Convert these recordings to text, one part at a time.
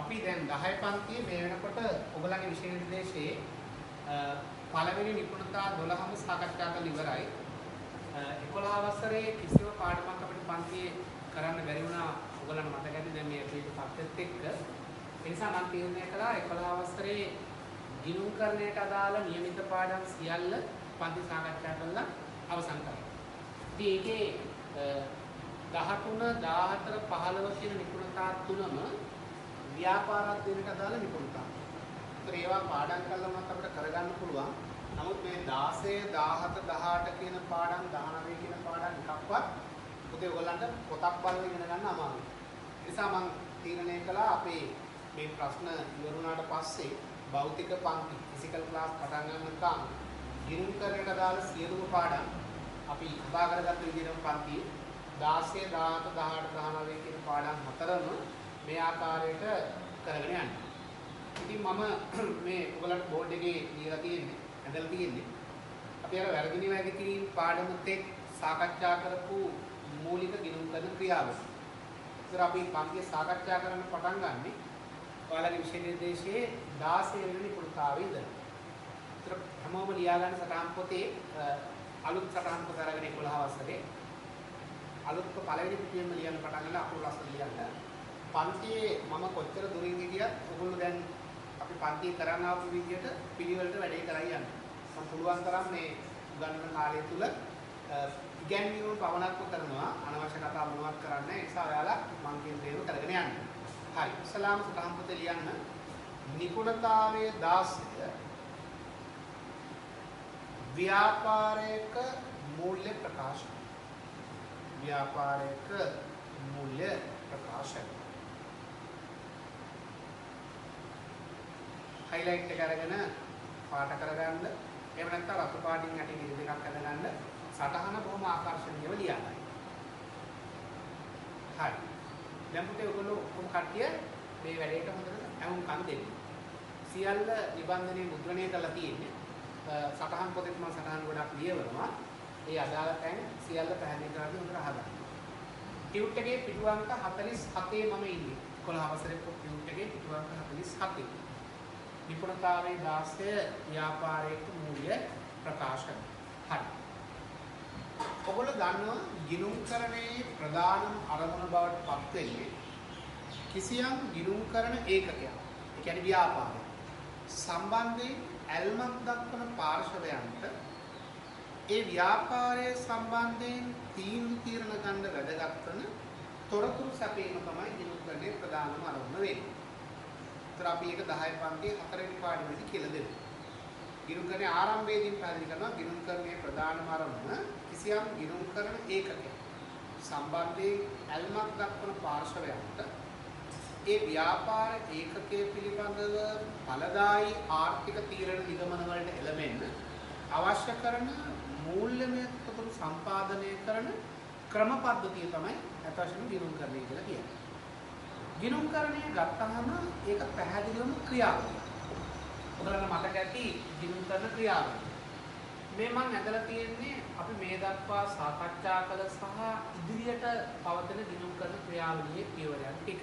අපි දැන් 10 පන්තියේ මේ වෙනකොට ඔයගලගේ විෂය නිර්දේශයේ පළවෙනි නිපුණතා 12ම සාකච්ඡා කරලා ඉවරයි. 11 වසරේ කිසිම පාඩමක් අපිට පන්තියේ කරන්න බැරි වුණා. ඔයගලන්ට මතක ඇති දැන් මේ අපේ පත්‍යත් එක්ක. ඒ නිසා මම තීරණය කළා 11 වසරේ ගිණුම්කරණයට අදාළ નિયમિત පාඩම් සියල්ල පන්ති සාකච්ඡා කරලා අවසන් කරා. ඉතින් ඒකේ 13, 14, 15 කියන නිපුණතා තුනම ව්‍යාපාරාධ්‍යයනට අදාළ නිපුණතා. ඒතර ඒවා පාඩම් කළා නම් අපිට කරගන්න පුළුවන්. නමුත් මේ 16, 17, 18 කියන පාඩම් 19 කියන පාඩම් එකක්වත් පුතේ ඔයගලන්ට පොතක් බලලා ඉගෙන ගන්න අමාරුයි. ඒ නිසා මම තීරණය කළා අපේ මේ ප්‍රශ්න ඉවර වුණාට පස්සේ භෞතික පන්ති ෆිසිකල් ක්ලාස් පටන් ගන්නකම් ගිණුම්කරණයට අදාළ සියලුම පාඩම් අපි උපා කරගත්ත විදිහටම පන්ති 16, 17, 18, 19 කියන පාඩම් හතරම මේ ආකාරයට කරගෙන යන්න. ඉතින් මම මේ ඔයගලන්ට බෝඩ් එකේ ලියලා තියෙන්නේ, ඇඳලා තියෙන්නේ. අපි අර වැරදි නිවැරදි කිරීම පාඩමත් එක්ක සාකච්ඡා කරපු මූලික ගිණුම්කරණ ක්‍රියාවලිය. ඉතින් අපි පන්තිය සාකච්ඡා කරන්න පටන් ගන්නෙ ඔයාලගේ විෂය නිර්දේශයේ 16 වෙනි පුරුතාවේ ඉඳලා. ඉතින් හැමෝම ලියා ගන්න සටහන් පොතේ අලුත් සටහන් පොත අරගෙන 11 වසරේ අලුත් පළවෙනි පිටුවෙන්ම ලියන්න පටන් ගන්න අපුරු ලස්සන ලියන්න. පන්තියේ මම කොච්චර දුරින් ගියත් ඔයගොල්ලෝ දැන් අපි පන්තිය කරන්න ආපු විදියට පිළිවෙලට වැඩේ කරයි යන්න. මම පුළුවන් තරම් මේ උගන්වන කාලය තුල ඉගැන්වීම පවණක්ව කරනවා, අනවශ්‍ය කතා මොනවත් කරන්නේ නැහැ. ඒ නිසා ඔයාලා මම කියන දේ කරගෙන යන්න. හරි. ඉස්ලාම් සටහන් පොතේ ලියන්න නිපුණතාවයේ 16 ව්‍යාපාරයක මූල්‍ය ප්‍රකාශන. ව්‍යාපාරයක මූල්‍ය ප්‍රකාශන. highlight එක අරගෙන පාට කරගන්න. එහෙම නැත්නම් රතු පාටින් යටින් ඉරි දෙකක් අදගන්න. සටහන බොහොම ආකර්ෂණීයව ලියන්න. හරි. දැන් පුතේ ඔයගොල්ලෝ කොහොම කට්ටිය මේ වැඩේට හොඳට අහුම්කම් දෙන්න. සියල්ල නිබන්ධනයේ මුද්‍රණය කරලා තියෙන්නේ. සටහන් පොතේ මම සටහන් ගොඩක් ලියවනවා. ඒ අදාළ තැන් සියල්ල පැහැදිලි කරලා හොඳට අහගන්න. ටියුට් එකේ පිටු අංක 47 මම ඉන්නේ. 11 වසරේ ටියුට් එකේ පිටු අංක 47. නිපුණතාවයේ 16 ව්‍යාපාරයක මූල්‍ය ප්‍රකාශන. හරි. ඔයගොල්ලෝ දන්නවා ගිණුම්කරණයේ ප්‍රධානම අරමුණ බවට පත් වෙන්නේ කිසියම් ගිණුම්කරණ ඒකකයක්. ඒ කියන්නේ ව්‍යාපාරය. සම්බන්ධයෙන් ඇල්මක් දක්වන පාර්ශවයන්ට ඒ ව්‍යාපාරයේ සම්බන්ධයෙන් තීරණ ගන්න වැදගත් වන තොරතුරු සැපීම තමයි ගිණුම්කරණයේ ප්‍රධානම අරමුණ වෙන්නේ. ඒතර අපි ඒක 10 පන්තියේ 4 වෙනි පාඩමේදී කියලා දෙනවා. ගිණුම්කරණයේ ආරම්භයේදී පැහැදිලි කරනවා ගිණුම්කරණයේ ප්‍රධානම අරමුණ කිසියම් ගිණුම්කරණ ඒකකයක් සම්බන්ධයෙන් ඇල්මක් දක්වන පාර්ශවයන්ට ඒ ව්‍යාපාර ඒකකයේ පිළිබඳව ඵලදායී ආර්ථික තීරණ නිගමන වලට එළඹෙන්න අවශ්‍ය කරන මූල්‍යමය තොරතුරු සම්පාදනය කරන ක්‍රම පද්ධතිය තමයි අතවශ්‍යම ගිණුම්කරණය කියලා කියන්නේ. ගිණුම්කරණය ගත්තහම ඒක පැහැදිලිවම ක්‍රියාවලියක්. ඔයාලට මතක ඇති ගිණුම්කරණ ක්‍රියාවලිය. මේ මම ඇදලා තියෙන්නේ අපි මේ දක්වා සාකච්ඡා කළ සහ ඉදිරියට පවතින ගිණුම්කරණ ක්‍රියාවලියේ පියවරයන් ටික.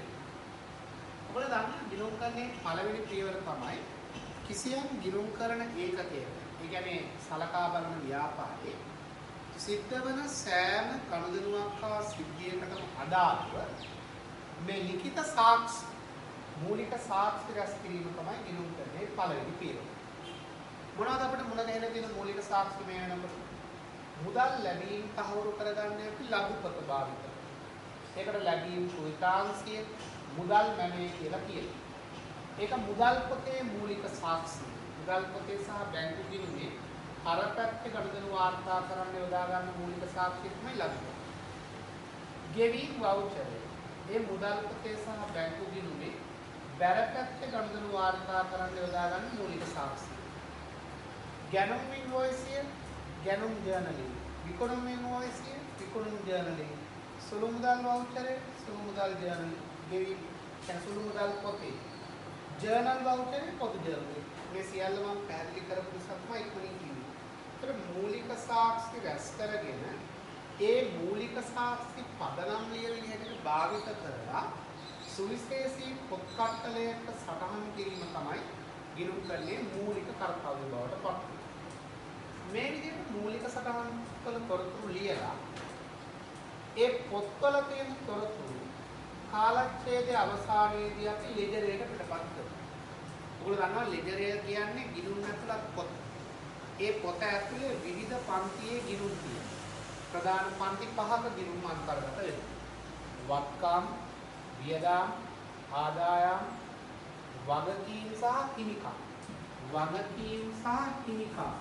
ඔයාලා දන්න ගිණුම්කරණයේ පළවෙනි පියවර තමයි කිසියම් ගිණුම්කරණ ඒකකයක. ඒ කියන්නේ සලකා බලන ව්‍යාපාරයේ සිද්ධ වන සෑම කණුදෙනුවක් හා සිද්ධියකටම අදාළව මේ ලිඛිත සාක්ෂි මූලික සාක්ෂි රැස් කිරීම තමයි ගිණුම්කරණයේ පළවෙනි පියවර. මොනවද අපිට මුල ගැහෙන තියෙන මූලික සාක්ෂි මේ වෙනකොට? මුදල් ලැබීම් තහවුරු කරගන්න අපි ලඝුපත භාවිත. ඒකට ලැබීම් කුයිතාංශය මුදල් මැනේ කියලා කියනවා. ඒක මුදල් පොතේ මූලික සාක්ෂි. මුදල් පොතේ සහ බැංකු ගිණුමේ අර පැත්තේ ගනුදෙනු වාර්තා කරන්න යොදා ගන්න මූලික සාක්ෂිය තමයි ලඝුපත. ගෙවීම් වවුචර්. මේ මුදල් පොතේ සහ බැංකු ගිණුමේ බැර පැත්තේ ගනුදෙනු වාර්තා කරන්න යොදා ගන්න මූලික සාක්ෂිය. ගැනුම් ඉන්වොයිසිය, ගැනුම් ජර්නලින්. විකුණුම් ඉන්වොයිසිය, විකුණුම් ජර්නලින්. සුළු මුදල් වවුචරේ, සුළු මුදල් ජර්නල්. ගෙවීම් සුළු මුදල් පොතේ. ජර්නල් වවුචරේ, පොදු ජර්නල්. මේ සියල්ල මම පැහැදිලි කරපු නිසා තමයි ඉක්මනින් කිව්වේ. ඒතර මූලික සාක්ෂි රැස් කරගෙන ඒ මූලික සාක්ෂි පදනම් ලියවිලි හැටියට භාවිත කරලා සුවිශේෂී පොත් කට්ටලයක සටහන් කිරීම තමයි ගිණුම්කරණයේ මූලික කර්තව්‍ය බවට පත් වෙන්නේ. මේ විදිහට මූලික සටහන් වල තොරතුරු ලියලා ඒ පොත්වල තියෙන තොරතුරු කාලච්ඡේදයේ අවසානයේදී අපි ලෙජරයකට පිටපත් කරනවා. ඔයගොල්ලෝ දන්නවා ලෙජරය කියන්නේ ගිණුම් ඇතුළත් පොත. ඒ පොත ඇතුලේ විවිධ පන්තියේ ගිණුම් තියෙනවා. ප්‍රධාන පන්ති 5ක ගිණුම් අන්තර්ගත වෙනවා. වත්කම්, වියදම්, ආදායම්, වගකීම් සහ හිමිකම්. වගකීම් සහ හිමිකම්.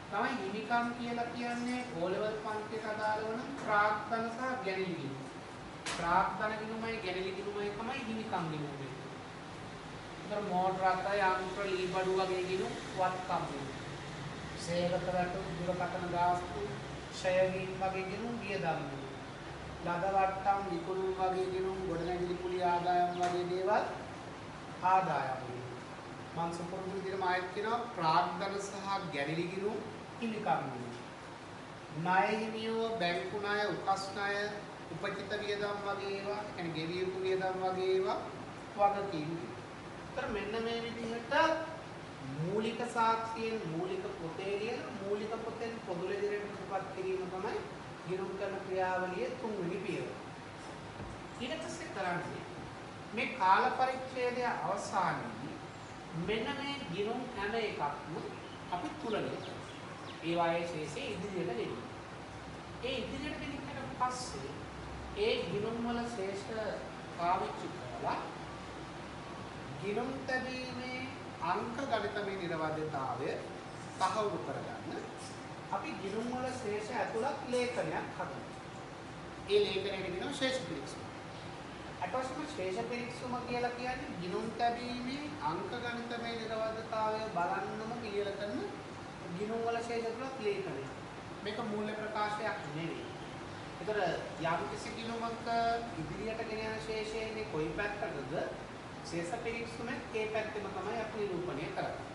තමයි හිමිකම් කියලා කියන්නේ O level පන්තියට අදාළ වන ප්‍රාග්ධන සහ ගැණිලි ගිණුම්. ප්‍රාග්ධන ගිණුමයි ගැණිලි ගිණුමයි තමයි හිමිකම් ගිණුම වෙන්නේ. ඒතර මෝටර් අත යන්ත්‍ර ලී බඩු වගේ ගිණුම් වත්කම් ගිණුම්. සේවක රටු දුරකථන ගාස්තු ක්ෂය වීම වගේ ගිණුම් වියදම් ගිණුම්. ලද වට්ටම් විකුණුම් වගේ ගිණුම් ගොඩනැගිලි කුලී ආදායම් වගේ දේවල් ආදායම් ගිණුම්. මම සම්පූර්ණ විදිහට මායත් කියනවා ප්‍රාග්ධන සහ ගැණිලි ගිණුම් හිමිකම් ගිණුම්. ණය හිමියෝ බැංකු ණය උකස් ණය උපචිත වියදම් වගේ ඒවා يعني ගෙවිය යුතු වියදම් වගේ ඒවා වගකීම්. ඒතර මෙන්න මේ විදිහට මූලික සාක්ෂියෙන් මූලික පොතේ ලියන මූලික පොතෙන් පොදු ලෙජරයට පිටපත් කිරීම තමයි ගිණුම් කරන ක්‍රියාවලියේ තුන්වෙනි පියවර. ඊට පස්සේ කරන්නේ මේ කාල පරිච්ඡේදයේ අවසානයේදී මෙන්න මේ ගිණුම් හැම එකක්ම අපි තුලනය කරනවා. ඒ වායේ ශේෂයේ ඉදිරියට ගෙනියනවා. ඒ ඉදිරියට ගෙනිච්චට පස්සේ ඒ ගිණුම් වල ශේෂ පාවිච්චි කරලා ගිණුම් තැබීමේ අංක ගණිතමය නිර්වද්‍යතාවය තහවුරු කරගන්න අපි ගිණුම් වල ශේෂ ඇතුළත් ලේඛනයක් හදනවා. ඒ ලේඛනයේ කියනවා ශේෂ පිරික්සුම. අටවසම ශේෂ පිරික්සුම කියලා කියන්නේ ගිණුම් තැබීමේ අංක ගණිතමය නිර්වද්‍යතාවය බලන්නම පිළියෙල කරන ගිණුම් වල ශේෂ ඇතුළත් ලේඛනය. මේක මූල්‍ය ප්‍රකාශයක් නෙවෙයි. ඒතර යම් කිසි ගිණුමක ඉදිරියට ගෙන යන ශේෂයේ කොයි පැත්තකද ශේෂ පිරික්සුමේ ඒ පැත්තෙම තමයි අපි නිරූපණය කරන්නේ.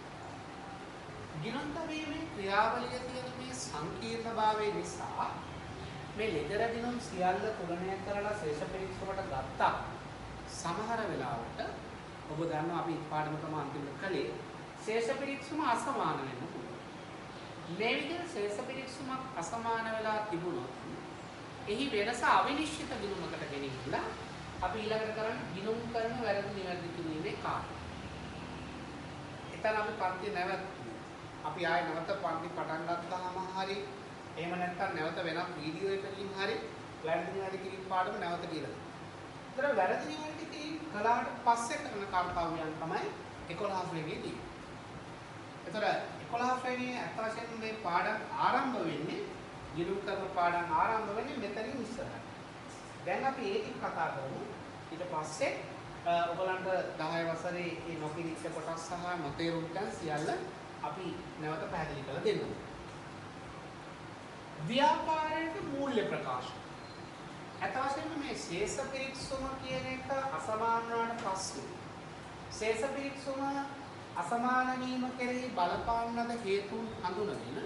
ගිණුම් තැබීමේ ක්‍රියාවලිය තියෙන මේ සංකීර්ණභාවය නිසා මේ ලෙජර් ගිණුම් සියල්ල තුලනය කරලා ශේෂ පිරික්සුමට ගත්තා. සමහර වෙලාවට ඔබ දන්නවා අපි පාඩම තමයි අන්තිමට කළේ ශේෂ පිරික්සුම අසමාන වෙන්න පුළුවන්. මේ විදිහට ශේෂ පිරික්සුමක් අසමාන වෙලා තිබුණොත් එහි වෙනස අවිනිශ්චිත ගිණුමකට ගෙනිහිලා අපි ඊළඟට කරන්නේ ගිණුම් කරන වැරදි නිවැරදි කිරීමේ කාර්යය. එතන අපි පන්ති නැවතුණා. අපි ආයෙ නැවත පන්ති පටන් ගත්තාම හරි එහෙම නැත්නම් නැවත වෙනත් වීඩියෝ එකකින් හරි වැරදි නිවැරදි කිරීම පාඩම නැවත කියලා. ඒතර වැරදි නිවැරදි කිරීම කළාට පස්සේ කරන කාර්යයන් තමයි 11 වෙනිදී. ඒතර 11 වෙනි අත් වශයෙන් මේ පාඩම් ආරම්භ වෙන්නේ ගිණුම් කරන පාඩම් ආරම්භ වෙන්නේ මෙතනින් ඉස්සරහට. දැන් අපි ඒකෙන් කතා කරමු. ඊට පස්සේ ඔයගලන්ට 10 වසරේ මේ නොකිරිච්ච කොටස් සහ නොතේරුම් ගන්න සියල්ල අපි නැවත පැහැදිලි කරලා දෙන්නම්. ව්‍යාපාරයේ මූල්‍ය ප්‍රකාශ. අතවශ්‍යම මේ ශේෂ පිරික්සුම කියන එක අසමාන වුණාට පස්සේ ශේෂ පිරික්සුම අසමාන වීම කෙරෙහි බලපාන ලද හේතුන් හඳුනගෙන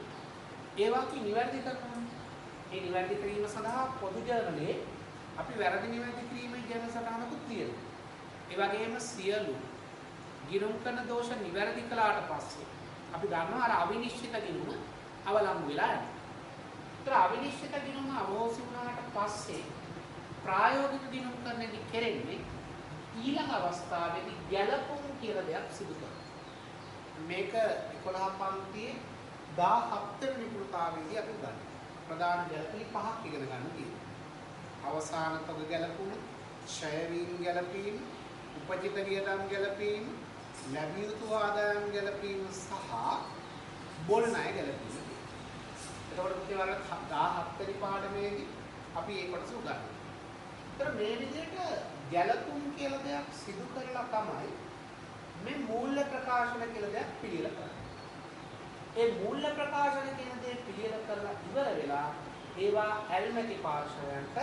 ඒවාකි නිවැරදි කරනවා. ඒ නිවැරදි කිරීම සඳහා පොදු ජර්නලයේ අපි වැරදි නිවැරදි කිරීමේ ජර්නල් සටහනකුත් තියෙනවා. ඒ වගේම සියලු ගිණුම් කරන දෝෂ නිවැරදි කළාට පස්සේ අපි ගන්නවා අර අවිනිශ්චිත ගිණුම අවලංගු වෙලා යනවා. ඒතර අවිනිශ්චිත ගිණුම අවෝසි වුණාට පස්සේ ප්‍රායෝගික ගිණුම් කරන්නේදී කෙරෙන්නේ ඊළඟ අවස්ථාවේදී ගැළපුම් කියලා දෙයක් සිදු කරනවා. මේක 11 පන්තියේ 17 වෙනි නිපුණතාවයේදී අපි ගන්නවා. ප්‍රධාන ගැළපී 5ක් ඉගෙන ගන්න තියෙනවා. අවසාන තොග ගැළපුම, ක්ෂය වීම ගැළපීම, උපජිත වියදම් ගැළපීම, ලැබිය යුතු ආදායම් ගැළපීම සහ බොල් ණය ගැළපීම. එතකොට පුතේ වල 17 වෙනි පාඩමේදී අපි ඒ කොටස උගන්වනවා. ඒතර මේ විදිහට ගැළපුම් කියලා දෙයක් සිදු කරලා තමයි මේ මූල්‍ය ප්‍රකාශන කියලා දෙයක් පිළියෙල කරන්නේ. ඒ මූල්‍ය ප්‍රකාශන කියන දේ පිළියෙල කරලා ඉවර වෙලා ඒවා ඇල්මැටි පාර්ශවයන්ට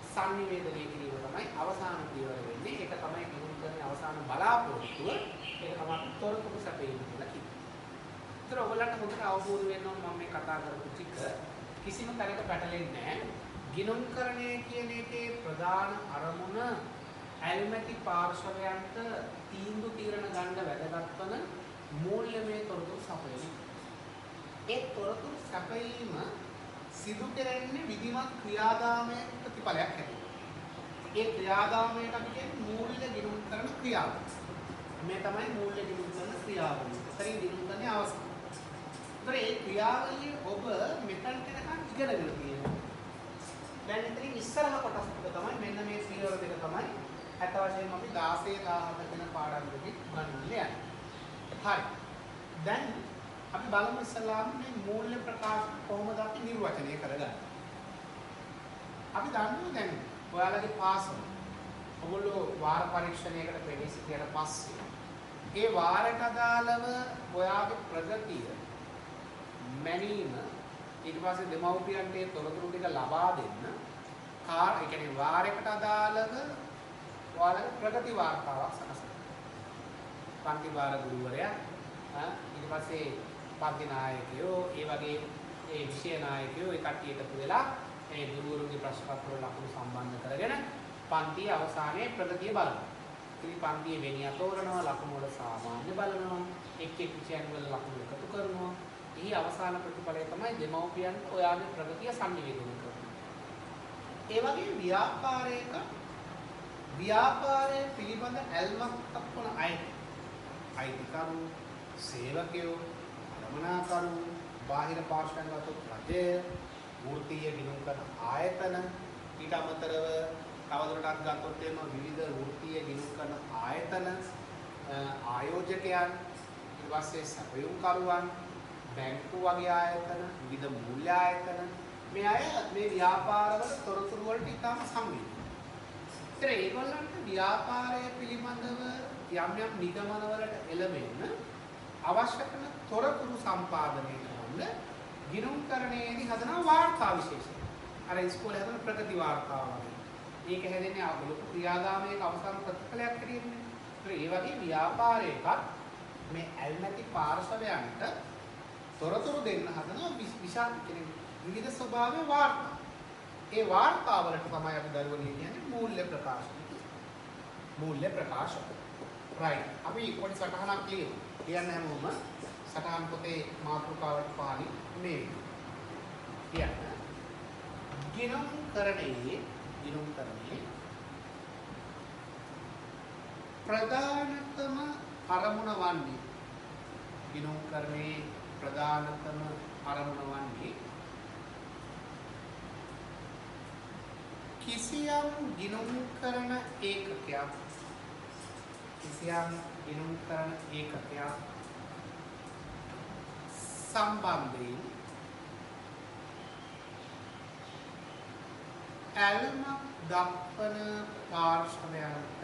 සංනිවේදනය කිරීම තමයි අවසාන පියවර වෙන්නේ. ඒක තමයි ගිණුම් කරන අවසාන බලාපොරොත්තුව. ඒක තමයි තොරතුරු සැපයීම කියලා කියන්නේ. ඒතර ඔයගලන්ට හොඳට අවබෝධ වෙන්න ඕන මම මේ කතා කරපු ටික කිසිම තැනක පැටලෙන්නේ නැහැ. ගිණුම්කරණය කියන එකේ ප්‍රධාන අරමුණ ඇල්මැති පාර්ශවයන්ට තීන්දුව తీරන ගන්න වැදගත් වන මූල්‍යමය තොරතුරු සපයන. ඒ තොරතුරු සපයීම සිදු කෙරෙන්නේ විධිමත් ක්‍රියාදාමයේ ප්‍රතිඵලයක් හැටියට. ඒ ක්‍රියාදාමයට අපි කියන්නේ මූල්‍ය ගිණුම් කරන ක්‍රියාව. මේ තමයි මූල්‍ය ගිණුම් කරන ක්‍රියාවලිය. එතනින් ගිණුම් කරන්නේ අවසන්. ඒතර ඒ ක්‍රියාවලිය ඔබ මෙතන කෙනකන් ඉගෙනගෙන තියෙනවා. දැන් ඉතින් ඉස්සරහ කොටස් ටික තමයි මෙන්න මේ පියවර දෙක තමයි අත වශයෙන්ම අපි 16 17 වෙන පාඩම් දෙකක් ගන්න යන්නේ. හරි. දැන් අපි බලමු ඉස්සලාම මේ මූල්‍ය ප්‍රකාශ කොහොමද අපි නිර්වචනය කරගන්නේ. අපි දන්නවා දැන් ඔයාලගේ පාසල ඔයගොල්ලෝ වාර පරීක්ෂණයකට ප්‍රවේශ සිටියට පස්සේ ඒ වාරයට අදාළව ඔයාගේ ප්‍රගතිය මැනීම ඊට පස්සේ දෙමව්පියන්ට ඒ තොරතුරු ටික ලබා දෙන්න ඒ කියන්නේ වාරයකට අදාළව ඔයාලගේ ප්‍රගති වාර්තාවක් සකස් කරනවා. පන්ති වාර ගුරුවරයා ඊට පස්සේ පන්ති නායකයෝ ඒ වගේ ඒ විෂය නායකයෝ ඒ කට්ටිය එකතු වෙලා ඒ ගුරුවරුන්ගේ ප්‍රශ්න පත්‍ර වල ලකුණු සම්බන්ධ කරගෙන පන්තියේ අවසානයේ ප්‍රගතිය බලනවා. ඉතින් පන්තියේ වෙනිය තෝරනවා ලකුණු වල සාමාන්‍ය බලනවා එක් එක් විෂයන් වල ලකුණු එකතු කරනවා. එහි අවසාන ප්‍රතිඵලය තමයි දෙමව්පියන්ට ඔයාගේ ප්‍රගතිය සංනිවේදනය කරනවා. ඒ වගේ ව්‍යාපාරයේ පිළිබඳ ඇල්මක් දක්වන අයිතිකරු සේවකයෝ ගමනාකරු බාහිර පාර්ශ්වයන් ගතොත් රජය වෘත්තීය ගිණුම් කරන ආයතන ඊට අමතරව තවදුරටත් ගත්තොත් එම විවිධ වෘත්තීය ගිණුම් කරන ආයතන ආයෝජකයන් ඊට පස්සේ සැපයුම්කරුවන් බැංකු වගේ ආයතන විවිධ මූල්‍ය ආයතන මේ අය මේ ව්‍යාපාරවල තොරතුරු වලට ඉතාම සංවේදී. ඒතර ඒගොල්ලන්ට ව්‍යාපාරය පිළිබඳව යම් යම් නිගමන වලට එළඹෙන්න අවශ්‍ය කරන තොරතුරු සම්පාදනය කරන්න ගිණුම්කරණයේදී හදන වාර්තා විශේෂය. අර ඉස්කෝලේ හදන ප්‍රගති වාර්තාව වගේ. ඒක හැදෙන්නේ අලුත් ක්‍රියාදාමයක අවසන් ප්‍රතිඵලයක් හැටියෙන්නේ. ඒතර ඒ වගේ ව්‍යාපාරයකත් මේ ඇල්මැති පාර්ශවයන්ට තොරතුරු දෙන්න හදන විශාල කෙනෙක් විවිධ ස්වභාවයේ වාර්තා. ඒ වාර්තාවලට තමයි අපි දරුවනේ කියන්නේ මූල්‍ය ප්‍රකාශන. මූල්‍ය ප්‍රකාශන. right. අපි පොඩි සටහනක් ලියමු. කියන්න හැමෝම සටහන් පොතේ මාතෘකාවට පාළි මේ කියන්න. ගිණුම්කරණයේ ප්‍රධානතම අරමුණ වන්නේ ගිණුම්කරණයේ ප්‍රධානතම අරමුණ වන්නේ කිසියම් ගිණුම්කරණ ඒකකයක් සම්බන්ධයෙන් ඇල්මක් දක්වන පාර්ශවයන්ට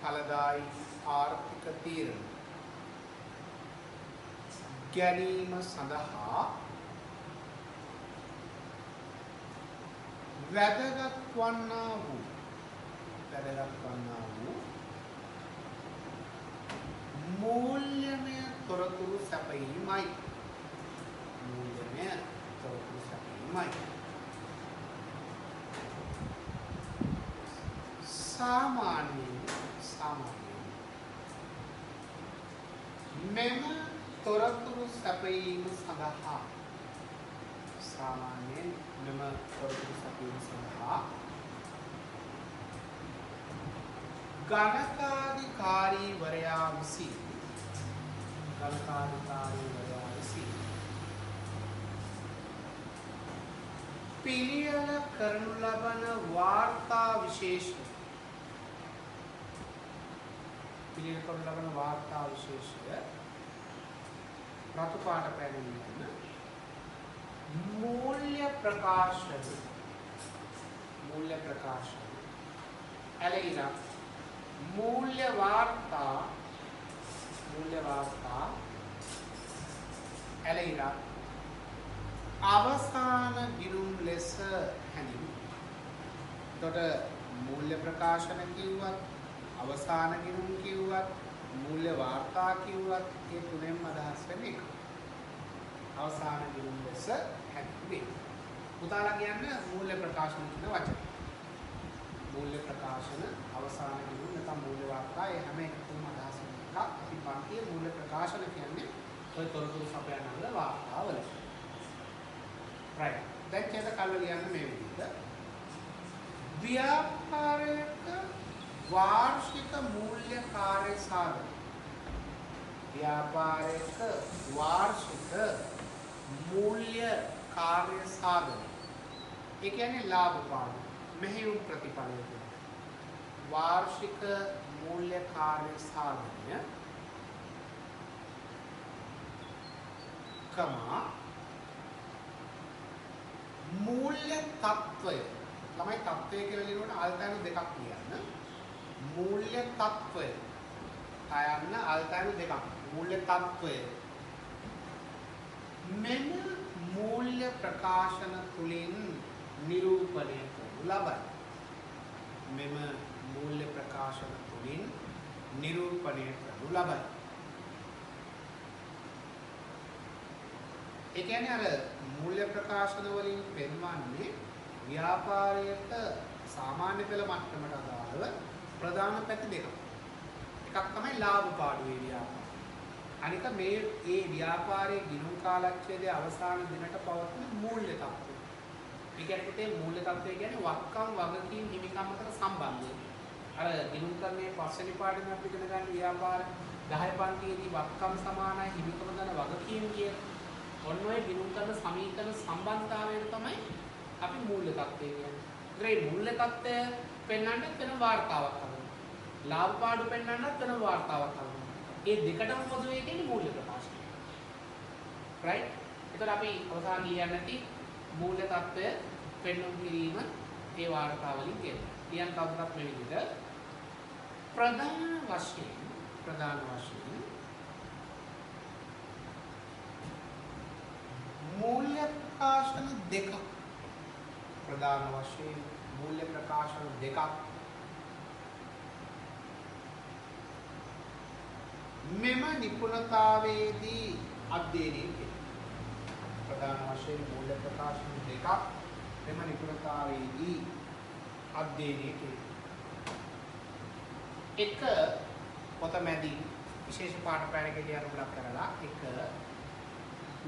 ඵලදායී ආර්ථික තීරණ ගැනීම සඳහා වැදගත් වන්නා වූ මූල්‍යමය තොරතුරු සැපයීමයි. සාමාන්‍යයෙන් මෙම තොරතුරු සැපයීම සඳහා ගණකාධිකාරීවරයා විසින් පිළියෙල කරනු ලබන වාර්තා විශේෂය රතු පාට පැනීම මූල්‍ය ප්‍රකාශන ඇලෙයිලා මූල්‍ය වාර්තා ඇලෙයිලා අවසාන ගිණුම් ලෙස හැඳින්වේ. එතකොට මූල්‍ය ප්‍රකාශන කිව්වත් අවසාන ගිණුම් කිව්වත් මූල්‍ය වාර්තා කිව්වත් ඒ තුනෙන්ම අදහස් වෙන්නේ එක. අවසාන ගිණුම් ලෙස හැදුවේ. පුතාලා කියන්නේ මූල්‍ය ප්‍රකාශන කියන වචන. මූල්‍ය ප්‍රකාශන අවසාන ගිණුම් නැත්නම් මූල්‍ය වාර්තා ඒ හැම එකකම අදහස් වෙන එක. අපි පන්තියේ මූල්‍ය ප්‍රකාශන කියන්නේ ඔය තොරතුරු සපයන අංග වාර්තාවල. right. දැන් කියන කල්ව කියන්නේ මේ විදිහට. ව්‍යාපාරයක වාර්ෂික මූල්‍ය කාර්ය සාධන. ව්‍යාපාරයක වාර්ෂික මූල්‍ය කාර්ය සාධන. ඒ කියන්නේ ලාභ පාඩු මෙහෙයුම් ප්‍රතිඵලය. වාර්ෂික මූල්‍ය කාර්ය සාධනය කමා මූල්‍ය තත්වය. ළමයි තත්වය කියලා ලියනකොට අල්තයන්ු දෙකක් ලියන්න. මූල්‍ය තත්වය. අයන්න අල්තයන්ු දෙකක්. මූල්‍ය තත්වය. මෙන්න මූල්‍ය ප්‍රකාශන තුලින් නිරූපණය කරනු ලබයි. මෙම මූල්‍ය ප්‍රකාශන තුලින් නිරූපණය කරනු ලබයි. ඒ කියන්නේ අර මූල්‍ය ප්‍රකාශන වලින් පෙන්වන්නේ ව්‍යාපාරයට සාමාන්‍ය පෙළ මට්ටමට අදාළව ප්‍රධාන පැති දෙකක්. එකක් තමයි ලාභ පාඩුවේ ව්‍යාපාරය. අනික මේ ඒ ව්‍යාපාරයේ ගිණුම් කාලච්ඡේදයේ අවසාන දිනට පවතින මූල්‍ය තත්ත්වය. ඒ කියන්නේ මූල්‍ය තත්ත්වය කියන්නේ වක්කම් වගකීම් හිමිකම් අතර සම්බන්ධය. අර ගිණුම් කරන්නේ පස්වෙනි පාඩමේ අපි ඉගෙන ගන්න ව්‍යාපාර 10 පන්තියේදී වක්කම් සමානයි හිමිකම දන වගකීම් කිය. ඔන්න ඔය ගිණුම් කරන සමීකරණ සම්බන්ධතාවයට තමයි අපි මූල්‍ය තත්ත්වය කියන්නේ. ඒ මූල්‍ය තත්ත්වය පෙන්වන්නත් වෙන වාර්තාවක් හදනවා. ලාභ පාඩු පෙන්වන්නත් වෙන වාර්තාවක් හදනවා. ඒ දෙකටම පොදු වෙන්නේ කියන්නේ මූල්‍ය ප්‍රකාශනය. right? ඒතර අපි අවසාන ලියන්න නැති මූල්‍ය තත්ත්වය පෙන්වුම් කිරීම ඒ වාර්තාවලින් කියනවා. ලියන්න තවදුරටත් මේ විදිහට ප්‍රධාන වශයෙන් මූල්‍ය ප්‍රකාශන දෙකක්. ප්‍රධාන වශයෙන් මූල්‍ය ප්‍රකාශන දෙකක් මෙම නිපුණතාවයේදී අධ්‍යයනය කෙරේ. ප්‍රධාන වශයෙන් මූල්‍ය ප්‍රකාශන දෙකක් මෙම නිපුණතාවයේදී අධ්‍යයනය කෙරේ. එක පොත මැදි විශේෂ පාඩ පැනකදී අනුගමනය කරලා එක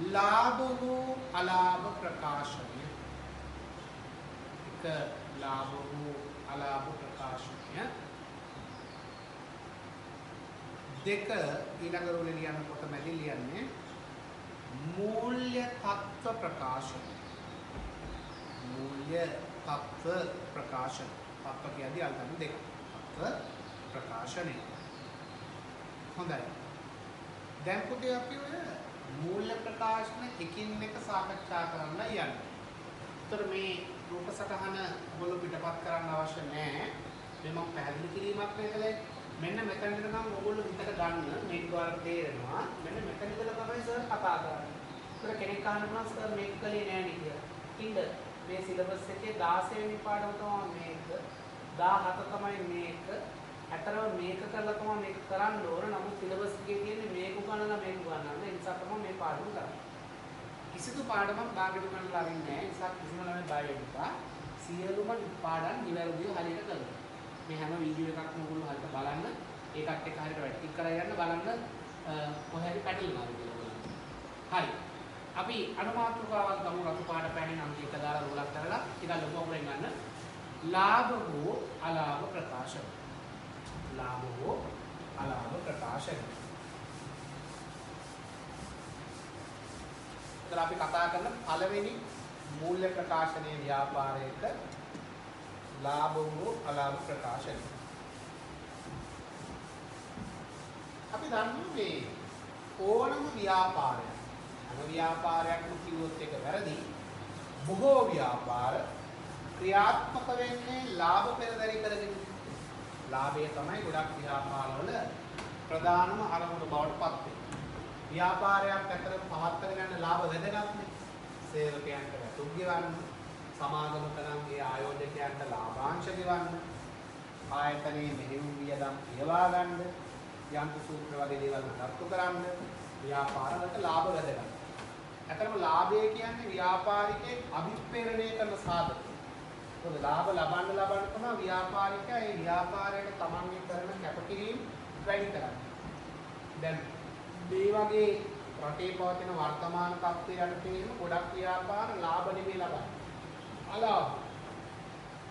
ලාභ වූ අලාභ ප්‍රකාශනය. එක ලාභ වූ අලාභ ප්‍රකාශනය. දෙක ඊළඟ රෝලේ ලියන්න පොත මැදි ලියන්නේ මූල්‍ය තත්ත්ව ප්‍රකාශන. මූල්‍ය තත්ත්ව ප්‍රකාශන. තත්ත්ව කියන්නේ අල්තන දෙක. තත්ත්ව ප්‍රකාශනය. හොඳයි. දැන් පුතේ අපි ඔය මූල්‍ය ප්‍රකාශන එකින් එක සාකච්ඡා කරන්න යන්නේ. ඒතර මේ රූප සටහන ඔයගොල්ලෝ පිටපත් කරන්න අවශ්‍ය නැහැ. මේ මම පැහැදිලි කිරීමක් නේදලේ. මෙන්න මෙතන ඉඳන් නම් ඔයගොල්ලෝ හිතට ගන්න මේක ඔයාලට තේරෙනවා. මෙන්න මෙතන ඉඳලා තමයි සර් කතා කරන්නේ. ඒතර කෙනෙක් අහනවා සර් මේක කලේ නෑ නේද කියලා. ඉන්න මේ සිලබස් එකේ 16 වෙනි පාඩම තමයි මේක. 17 තමයි මේක. අතරම මේක කරලා තමයි මේක කරන්න ඕන. නමුත් සිලබස් එකේ තියෙන්නේ මේක උගන්වලා මේක උගන්වන්න. ඒ නිසා තමයි මේ පාඩම කරන්නේ. කිසිදු පාඩමක් භාගයට ගන්නලා අරින්නේ නැහැ. ඒ නිසා කිසිම ළමයි බය වෙන්න එපා. සියලුම පාඩම් නිවැරදිව හරියට කරන්න. මේ හැම වීඩියෝ එකක්ම ඔයගොල්ලෝ හරියට බලන්න. ඒකත් එක්ක හරියට වැඩ ටික කරලා යන්න බලන්න කොහේ හරි පැටලෙනවාද කියලා බලන්න. හරි. අපි අනුමාත්‍රකාවක් ගමු රතු පාට පැණි නම් එක දාලා රෝලක් කරලා ටිකක් ලොකු අකුරෙන් ගන්න. ලාභ හෝ අලාභ ප්‍රකාශන. ලාභ හෝ අලාභ ප්‍රකාශන. ඉතින් අපි කතා කරන පළවෙනි මූල්‍ය ප්‍රකාශනයේ ව්‍යාපාරයක ලාභ හෝ අලාභ ප්‍රකාශන. අපි දන්නේ මේ ඕනම ව්‍යාපාරයක් හැම ව්‍යාපාරයක්ම කිව්වොත් ඒක වැරදි. බොහෝ ව්‍යාපාර ක්‍රියාත්මක වෙන්නේ ලාභ පෙරදරි කරගෙන. ලාභය තමයි ගොඩක් ව්‍යාපාරවල ප්‍රධානම අරමුණ බවට පත් වෙන්නේ. ව්‍යාපාරයක් අතර පවත්වාගෙන යන ලාභ වැදගත්නේ. සේවකයන්ට වැටුප් ගෙවන්න, සමාගමක නම් ඒ ආයෝජකයන්ට ලාභාංශ ගෙවන්න, ආයතනයේ මෙහෙයුම් වියදම් පියවා ගන්න, යන්ත්‍ර සූත්‍ර වගේ දේවල් නඩත්තු කරන්න ව්‍යාපාරවලට ලාභ වැදගත්. ඇත්තටම ලාභය කියන්නේ ව්‍යාපාරිකයේ අභිප්‍රේරණය කරන සාධක. මොකද ලාභ ලබන්න තමයි ව්‍යාපාරිකයා ඒ ව්‍යාපාරයට තමන්ගේ කරන කැපකිරීම වැඩි කරන්නේ. දැන් මේ වගේ රටේ පවතින වර්තමාන තත්ත්වයට තේරෙන ගොඩක් ව්‍යාපාර ලාභ නෙමෙයි ලබන්නේ. අලාභ.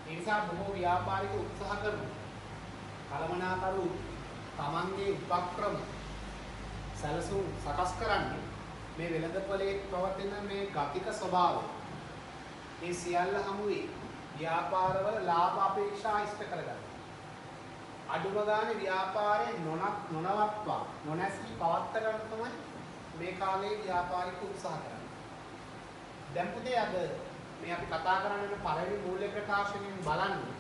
ඒ නිසා බොහෝ ව්‍යාපාරිකයෝ උත්සාහ කරනවා. කලමනාකරු තමන්ගේ උපක්‍රම සැලසුම් සකස් කරන්නේ මේ වෙළඳපොලේ පවතින මේ ගතික ස්වභාවය. මේ සියල්ල හමුවේ ව්‍යාපාරවල ලාභ අපේක්ෂා ඉෂ්ට කරගන්න. අඩුම ගානේ ව්‍යාපාරයේ නොනවත්වා නොනැසී පවත්ත ගන්න තමයි මේ කාලේ ව්‍යාපාරික උත්සාහ කරන්නේ. දැන් පුතේ අද මේ අපි කතා කරන්නේ පළවෙනි මූල්‍ය ප්‍රකාශනයෙන් බලන්නේ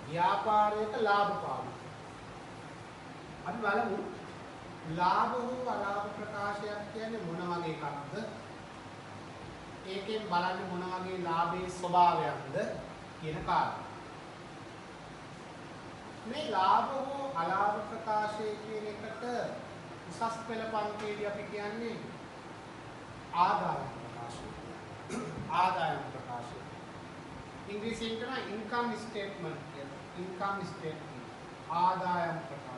ව්‍යාපාරයක ලාභ පාඩු. අපි බලමු ලාභ හෝ අලාභ ප්‍රකාශයක් කියන්නේ මොන වගේ එකක්ද? ඒකෙන් බලන්නේ මොන වගේ ලාභයේ ස්වභාවයක්ද කියන කාරණා. මේ ලාභ හෝ අලාභ ප්‍රකාශය කියන එකට උසස් පෙළ පන්තියේදී අපි කියන්නේ ආදායම් ප්‍රකාශය. ආදායම් ප්‍රකාශය. ඉංග්‍රීසියෙන් කියන ඉන්කම් ස්ටේට්මන්ට් කියලා. ඉන්කම් ස්ටේට්මන්ට් ආදායම් ප්‍රකාශය.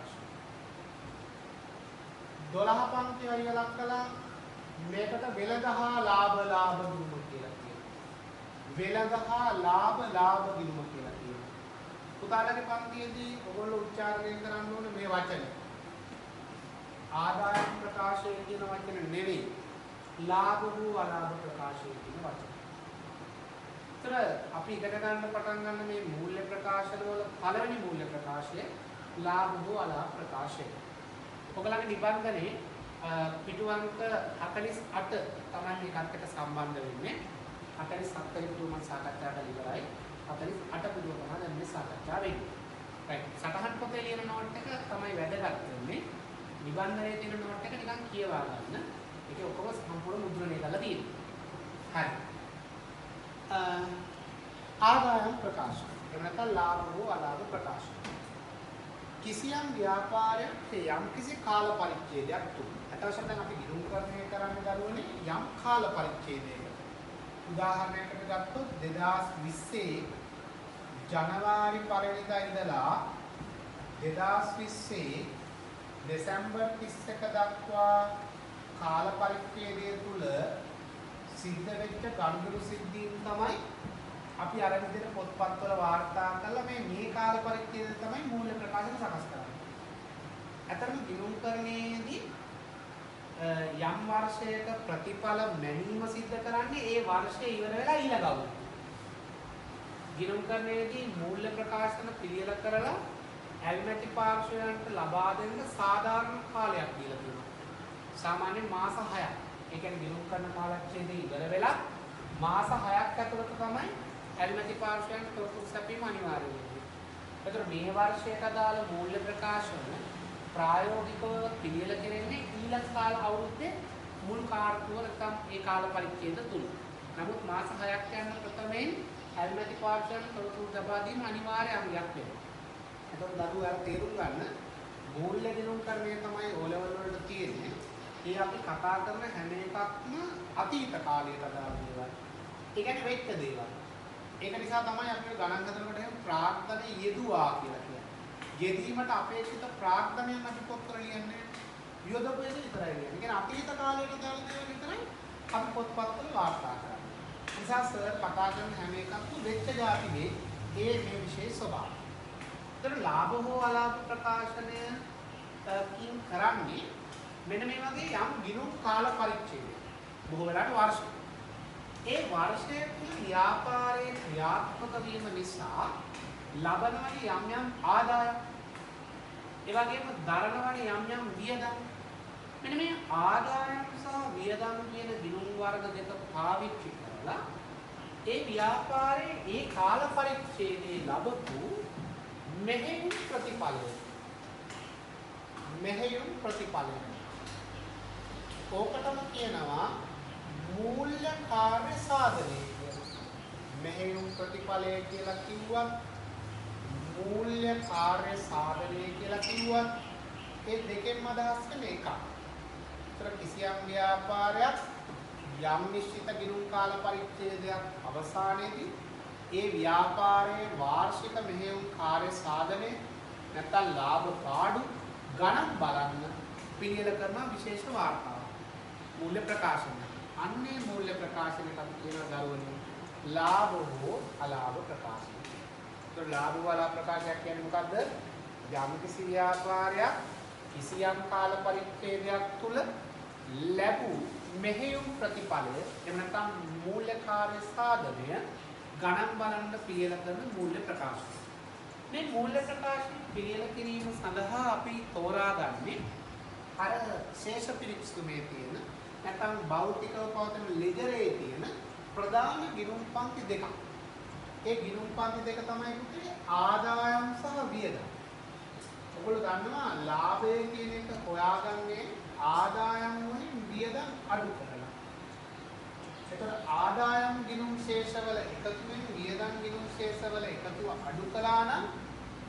12 පන්ති අයියලක් කළා මේකට වෙළඳහා ලාභ ගිණුම කියලා කියනවා. වෙළඳහා ලාභ ගිණුම කියලා කියනවා. පුතාලගේ පන්තියේදී ඔයගොල්ලෝ උච්චාරණය කරන්න ඕනේ මේ වචන. ආදායම් ප්‍රකාශය කියන වචන නෙවෙයි. ලාභ වූ අලාභ ප්‍රකාශය කියන වචන. ඒතර අපි ඉගෙන ගන්න පටන් ගන්න මේ මූල්‍ය ප්‍රකාශන වල පළවෙනි මූල්‍ය ප්‍රකාශය ලාභ වූ අලාභ ප්‍රකාශය. ඔයගලගේ නිබන්ධනේ පිටු අංක 48 තමයි මේකත් එක්ක සම්බන්ධ වෙන්නේ. 47 පිටුව මම සාකච්ඡා කරලා ඉවරයි. 48 පිටුව තමයි දැන් මේ සාකච්ඡා වෙන්නේ. රයිට්. සටහන් පොතේ ලියන නෝට් එක තමයි වැදගත් වෙන්නේ. නිබන්ධනයේ තියෙන නෝට් එක නිකන් කියවා ගන්න. ඒකේ ඔක්කොම සම්පූර්ණ මුද්‍රණය කරලා තියෙනවා. හරි. ආදායම් ප්‍රකාශ. එහෙම නැත්නම් ලාභ හෝ අලාභ ප්‍රකාශ. කිසියම් ව්‍යාපාරයක් යම් කිසි කාල පරිච්ඡේදයක් තුල. අතවශ්‍යම දැන් අපි ගිණුම්කරණය කරන්න දරුවනේ යම් කාල පරිච්ඡේදයකට. උදාහරණයකට ගත්තොත් 2020 ජනවාරි පළවෙනිදා ඉඳලා 2020 දෙසැම්බර් 31 දක්වා කාල පරිච්ඡේදය තුල සිද්ධ වෙච්ච ගනුදෙනු සිද්ධීන් තමයි අපි අර විදිහට පොත්පත්වල වාර්තා කරලා මේ කාල පරිච්ඡේදය තමයි මූල්‍ය ප්‍රකාශන සකස් කරන්නේ. අතරම ගිණුම්කරණයේදී යම් වර්ෂයක ප්‍රතිඵල මැනීම සිද්ධ කරන්නේ ඒ වර්ෂය ඉවර වෙලා ඊළඟ අවුරුද්ද. ගිණුම්කරණයේදී මූල්‍ය ප්‍රකාශන පිළියෙල කරලා ඇල්මැටි පාර්ශ්වයන්ට ලබා දෙන්න සාධාරණ කාලයක් දීලා තියෙනවා. සාමාන්‍යයෙන් මාස 6ක්. ඒ කියන්නේ ගිණුම්කරණ කාලච්ඡේදය ඉවර වෙලා මාස 6ක් ඇතුළත තමයි ඇල්මැටි පාර්ශ්වයන්ට තොරතුරු සැපීම අනිවාර්ය වෙන්නේ. ඒතර මේ වර්ෂයට අදාළ මූල්‍ය ප්‍රකාශන ප්‍රායෝගිකව පිළියෙල කෙරෙන්නේ ඊළඟ කාල අවුරුද්දේ මුල් කාර්යතුව නැත්නම් ඒ කාල පරිච්ඡේද තුල. නමුත් මාස 6ක් යන ප්‍රථමයෙන් ඇල්මැටි පාර්ශ්වයන්ට තොරතුරු ලබා දීම අනිවාර්ය අංගයක් වෙනවා. එතකොට දරුවෝ අර තේරුම් ගන්න මූල්‍ය ගිණුම්කරණය තමයි O level වලට තියෙන්නේ. ඒ අපි කතා කරන හැම එකක්ම අතීත කාලයට අදාළ දේවල්. ඒ කියන්නේ වෙච්ච දේවල්. ඒක නිසා තමයි අපි ගණන් හදනකොට එහෙම ප්‍රාර්ථන යෙදුවා කියලා කියන්නේ. යෙදීමට අපේක්ෂිත ප්‍රාර්ථනයන් අපි පොත්වල ලියන්නේ යොදපු එක විතරයි ලියන්නේ. ඒ කියන්නේ අතීත කාලයට අදාළ දේවල් විතරයි අපි පොත්පත්වල වාර්තා කරන්නේ. ඒ නිසා සර් කතා කරන හැම එකක්ම වෙච්ච જાතිගේ මේ විශේෂ ස්වභාවය. ඒතර ලාභ හෝ අලාභ ප්‍රකාශනය කින් කරන්නේ මෙන්න මේ වගේ යම් ගිණුම් කාල පරිච්ඡේදයක්. බොහෝ වෙලාවට වර්ෂ. ඒ වර්ෂයේ තුල ව්‍යාපාරයේ ක්‍රියාත්මක වීම නිසා ලබනවන යම් යම් ආදායම් ඒ වගේම දරනවන යම් වියදම් මෙන්න මේ ආදායම් සහ වියදම් කියන ගිණුම් වර්ග දෙක පාවිච්චි කරලා ඒ ව්‍යාපාරයේ ඒ කාල පරිච්ඡේදයේ ලැබපු මෙහෙයුම් ප්‍රතිඵලය ඕකටම කියනවා මූල්‍ය කාර්ය සාධනය කියලා. මෙහෙයුම් ප්‍රතිඵලය කියලා කිව්වත් මූල්‍ය කාර්ය සාධනය කියලා කිව්වත් ඒ දෙකෙන්ම අදහස් වෙන්නේ එකක්. ඒතර කිසියම් ව්‍යාපාරයක් යම් නිශ්චිත ගිණුම් කාල පරිච්ඡේදයක් අවසානයේදී ඒ ව්‍යාපාරයේ වාර්ෂික මෙහෙයුම් කාර්ය සාධනය නැත්නම් ලාභ පාඩු ගණන් බලන්න පිළියෙල කරන විශේෂ වාර්තාවක්. මූල්‍ය ප්‍රකාශනය. අන්නේ මූල්‍ය ප්‍රකාශනයට අපි කියනවා දරුවනේ ලාභ හෝ අලාභ ප්‍රකාශනය. ඒතර ලාභ හෝ අලාභ ප්‍රකාශයක් කියන්නේ මොකද්ද? යම් කිසි ව්‍යාපාරයක් කිසියම් කාල පරිච්ඡේදයක් තුල ලැබූ මෙහෙයුම් ප්‍රතිඵලය එහෙම නැත්නම් මූල්‍ය කාර්ය සාධනය ගණන් බලන්න පිළියෙල කරන මූල්‍ය ප්‍රකාශනය. මේ මූල්‍ය ප්‍රකාශන පිළියෙල කිරීම සඳහා අපි තෝරාගන්නේ අර ශේෂ පිරික්සුමේ තියෙන නැත්නම් භෞතිකව පවතින ලෙජරේ තියෙන ප්‍රධාන ගිණුම් පන්ති දෙකක්. ඒ ගිණුම් පන්ති දෙක තමයි පුතේ ආදායම් සහ වියදම්. ඔයගොල්ලෝ දන්නවා ලාභය කියන එක හොයාගන්නේ ආදායම් වලින් වියදම් අඩු කරලා. ඒතර ආදායම් ගිණුම් ශේෂවල එකතුවෙන් වියදම් ගිණුම් ශේෂවල එකතුව අඩු කළා නම්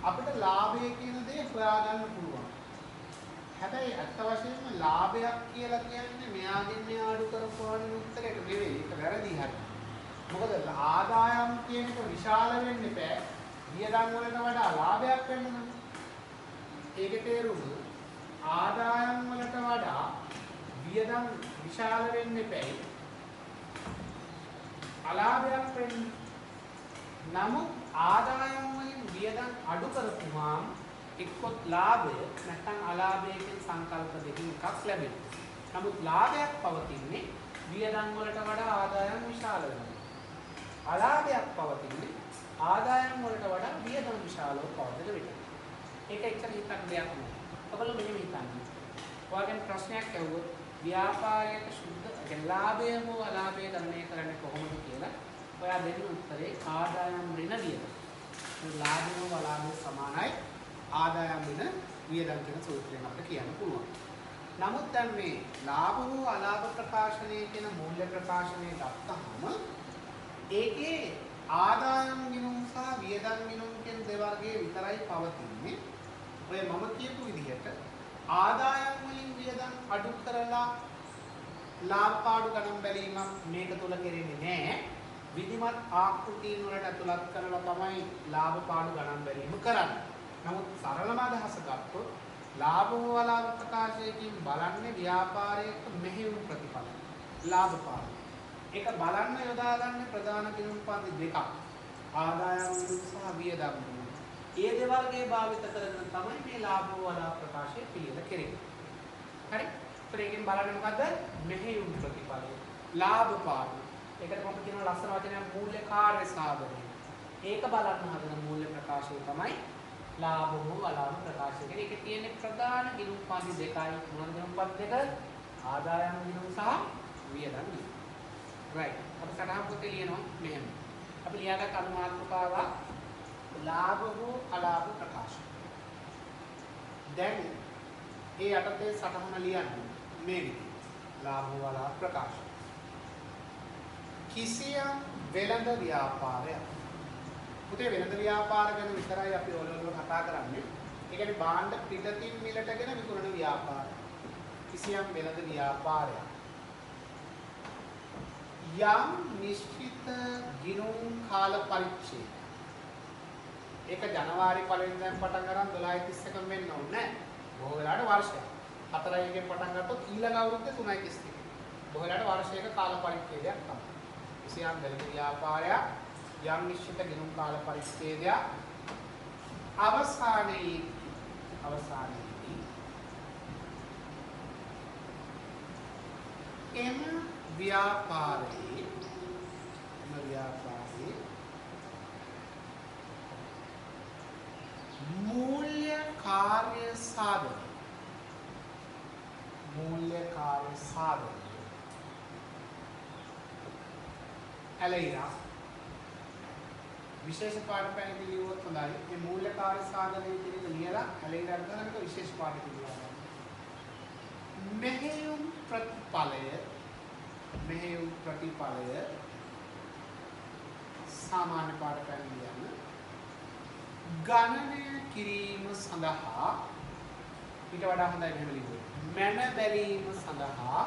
අපිට ලාභය කියන දේ හොයාගන්න පුළුවන්. හැබැයි අත්ත වශයෙන්ම ලාභයක් කියලා කියන්නේ මෙයාගෙන් මෙයා අඩු කරපුවානේ උත්තරේට නෙවෙයි. ඒක වැරදි හරි. මොකද ආදායම් කියන එක විශාල වෙන්න බෑ. වියදම් වලට වඩා ලාභයක් වෙන්න නම්. ඒකේ තේරුම ආදායම් වලට වඩා වියදම් විශාල වෙන්න බෑ. අලාභයක් වෙන්න. නමුත් ආදායම් වලින් වියදම් අඩු කරපුවාම එක්කොත් ලාභය නැත්නම් අලාභයකින් සංකල්ප දෙකකින් එකක් ලැබෙනවා. නමුත් ලාභයක් පවතින්නේ වියදම් වලට වඩා ආදායම් විශාල වෙනවා. අලාභයක් පවතින්නේ ආදායම් වලට වඩා වියදම් විශාලව පවතින විට. ඒක එච්චර හිතන්න දෙයක් නෙවෙයි. ඔයගොල්ලෝ මෙහෙම හිතන්න. ඔයගෙන් ප්‍රශ්නයක් ඇහුවොත් ව්‍යාපාරයේ සුද්ධ ලාභය හෝ අලාභය ගණනය කරන්නේ කොහොමද කියලා ඔයා දෙන්න උත්තරේ ආදායම් ඍණ වියදම්. ලාභය හෝ අලාභය සමානයි ආදායම් ඍණ වියදම් කියන සූත්‍රයෙන් අපිට කියන්න පුළුවන්. නමුත් දැන් මේ ලාභ හෝ අලාභ ප්‍රකාශනයේ කියන මූල්‍ය ප්‍රකාශනය ගත්තහම ඒකේ ආදායම් ගිණුම් සහ වියදම් ගිණුම් කියන දෙවර්ගයේ විතරයි පවතින්නේ. ඔය මම කියපු විදිහට ආදායම් වලින් වියදම් අඩු කරලා ලාභ පාඩු ගණන් බැලීමක් මේක තුල කෙරෙන්නේ නැහැ. විධිමත් ආකෘතීන් වලට ඇතුළත් කරලා තමයි ලාභ පාඩු ගණන් බැලීම කරන්නේ. නමුත් සරලම අදහස ගත්තොත් ලාභ හෝ අලාභ ප්‍රකාශයකින් බලන්නේ ව්‍යාපාරයක මෙහෙයුම් ප්‍රතිඵල. ලාභ පාඩු. ඒක බලන්න යොදාගන්නේ ප්‍රධාන ගිණුම් පන්ති දෙකක්. ආදායම් ගිණුම් සහ වියදම් ගිණුම්. ඒ දෙවර්ගයේ භාවිත කරගෙන තමයි මේ ලාභ හෝ අලාභ ප්‍රකාශය පිළියෙල කෙරෙන්නේ. හරි? ඒකෙන් බලන්නේ මොකද්ද? මෙහෙයුම් ප්‍රතිඵලය. ලාභ පාඩු. ඒකට මම කියන ලස්සන වචනයක් මූල්‍ය කාර්ය සාධනය. ඒක බලන්න හදන මූල්‍ය ප්‍රකාශය තමයි ලාභ හෝ අලාභ ප්‍රකාශය. ඒකේ තියෙන ප්‍රධාන ගිණුම් පන්ති දෙකයි. මොනවද ගිණුම් පන්ති දෙක? ආදායම් ගිණුම් සහ වියදම් ගිණුම්. right. අපි සටහන් පොතේ ලියනවා මෙහෙම. අපි ලියාගත් අනුමාත්‍රකාව ලාභ හෝ අලාභ ප්‍රකාශය. දැන් ඒ යටතේ සටහන ලියන්නේ මේ විදිහට. ලාභ හෝ අලාභ ප්‍රකාශය. කිසියම් වෙළඳ ව්‍යාපාරයක්. පුතේ වෙළඳ ව්‍යාපාර ගැන විතරයි අපි ඔලොල්ලෝ කතා කරන්නේ. ඒ කියන්නේ භාණ්ඩ පිටතින් මිලටගෙන විකුණන ව්‍යාපාරය. කිසියම් වෙළඳ ව්‍යාපාරයක්. යම් නිශ්චිත ගිණුම් කාල පරිච්ඡේදය. ඒක ජනවාරි 1 වෙනිදාන් පටන් ගන්න 12:31 වෙන්න ඕනේ නැහැ. බොහෝ වෙලාවට වර්ෂයක්. 4 එකෙන් පටන් ගත්තොත් ඊළඟ අවුරුද්දේ 3:31. බොහෝ වෙලාවට වර්ෂයක කාල පරිච්ඡේදයක් තමයි. කිසියම් වෙළඳ ව්‍යාපාරයක් යම් නිශ්චිත ගිණුම් කාල පරිච්ඡේදයක් අවසානයේදී එම ව්‍යාපාරයේ මූල්‍ය කාර්ය සාධන ඇලෙයිලා විශේෂ පාඩ පැන පිළිවෙලක් හොඳයි. මේ මූල්‍ය කාර්ය සාධනයේ කියන ලියලා ඇලෙයිලා ගන්නක විශේෂ පාඩ පිළිවෙලක්. මෙහෙයුම් ප්‍රතිඵලය සාමාන්‍ය පාඩ පැන ලියන්න ගණනය කිරීම සඳහා ඊට වඩා හොඳයි මෙහෙම ලියුවේ. මන බැලීම සඳහා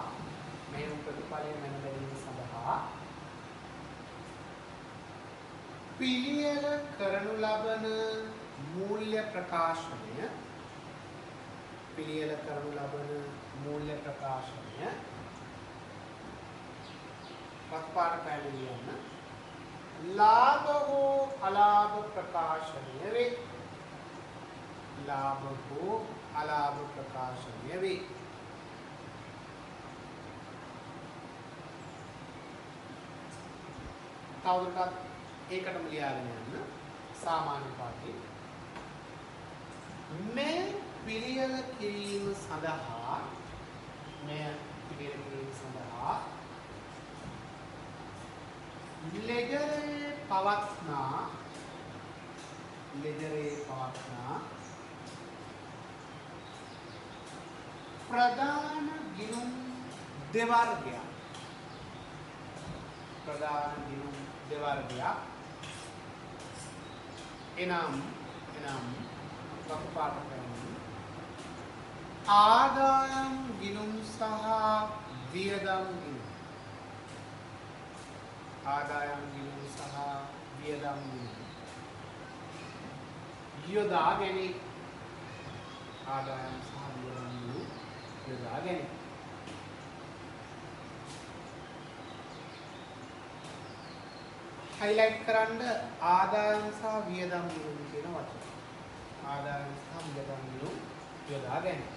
මේ ප්‍රතිඵලය මන බැලීම සඳහා පිළියෙල කරනු ලබන මූල්‍ය ප්‍රකාශනය පිළියෙල කරනු ලබන මූල්‍ය ප්‍රකාශනය රත්පාට පැහැදිලිවන්න ලාභ හෝ අලාභ ප්‍රකාශනය වේ. ලාභ හෝ අලාභ ප්‍රකාශනය වේ. තවදුරටත් ඒකටම ලියාගෙන යන්න සාමාන්‍ය පාඨයේ මේ පිළියෙල කිරීම සඳහා ලෙජරේ පවත්නා ප්‍රධාන ගිණුම් දෙවර්ගයක් එනම් වකුපාට කරන්නේ ආදායම් ගිණුම් සහ වියදම් ගිණුම්. ආදායම් ගිණුම් සහ වියදම් ගිණුම් යොදා ගැනීම. ආදායම් සහ වියදම් ගිණුම් යොදා ගැනීම. हाईलाइट කරන්න ආදායම් සහ වියදම් ගිණුම් කියන වචන. ආදායම් සහ වියදම් ගිණුම් යොදා ගැනීම.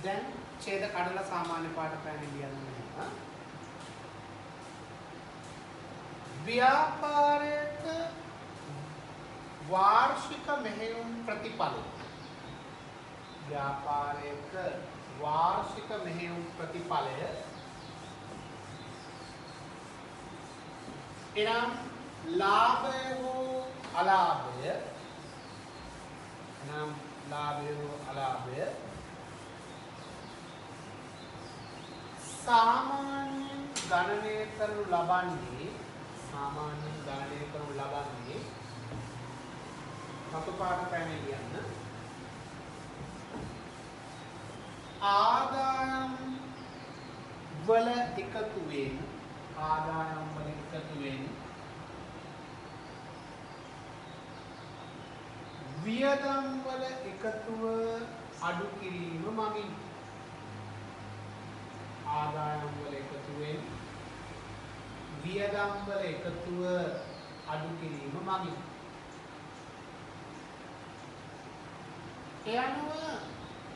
දැන් ඡේද කඩලා සාමාන්‍ය පාඩ පැහැදිලි ලියන්න. ව්‍යාපාරයක වාර්ෂික මෙහෙයුම් ප්‍රතිඵලය. ව්‍යාපාරයක වාර්ෂික මෙහෙයුම් ප්‍රතිඵලය එනම් ලාභය හෝ අලාභය සාමාන්‍යයෙන් ගණනය කරනු ලබන්නේ කටුපාට පැන ලියන්න ආදායම් වල එකතුවෙන් වියදම් වල එකතුව අඩු කිරීම මගින්. ආදායම් වල එකතුවෙන් වියදම් වල එකතුව අඩු කිරීම මගින්. ඒ අනුව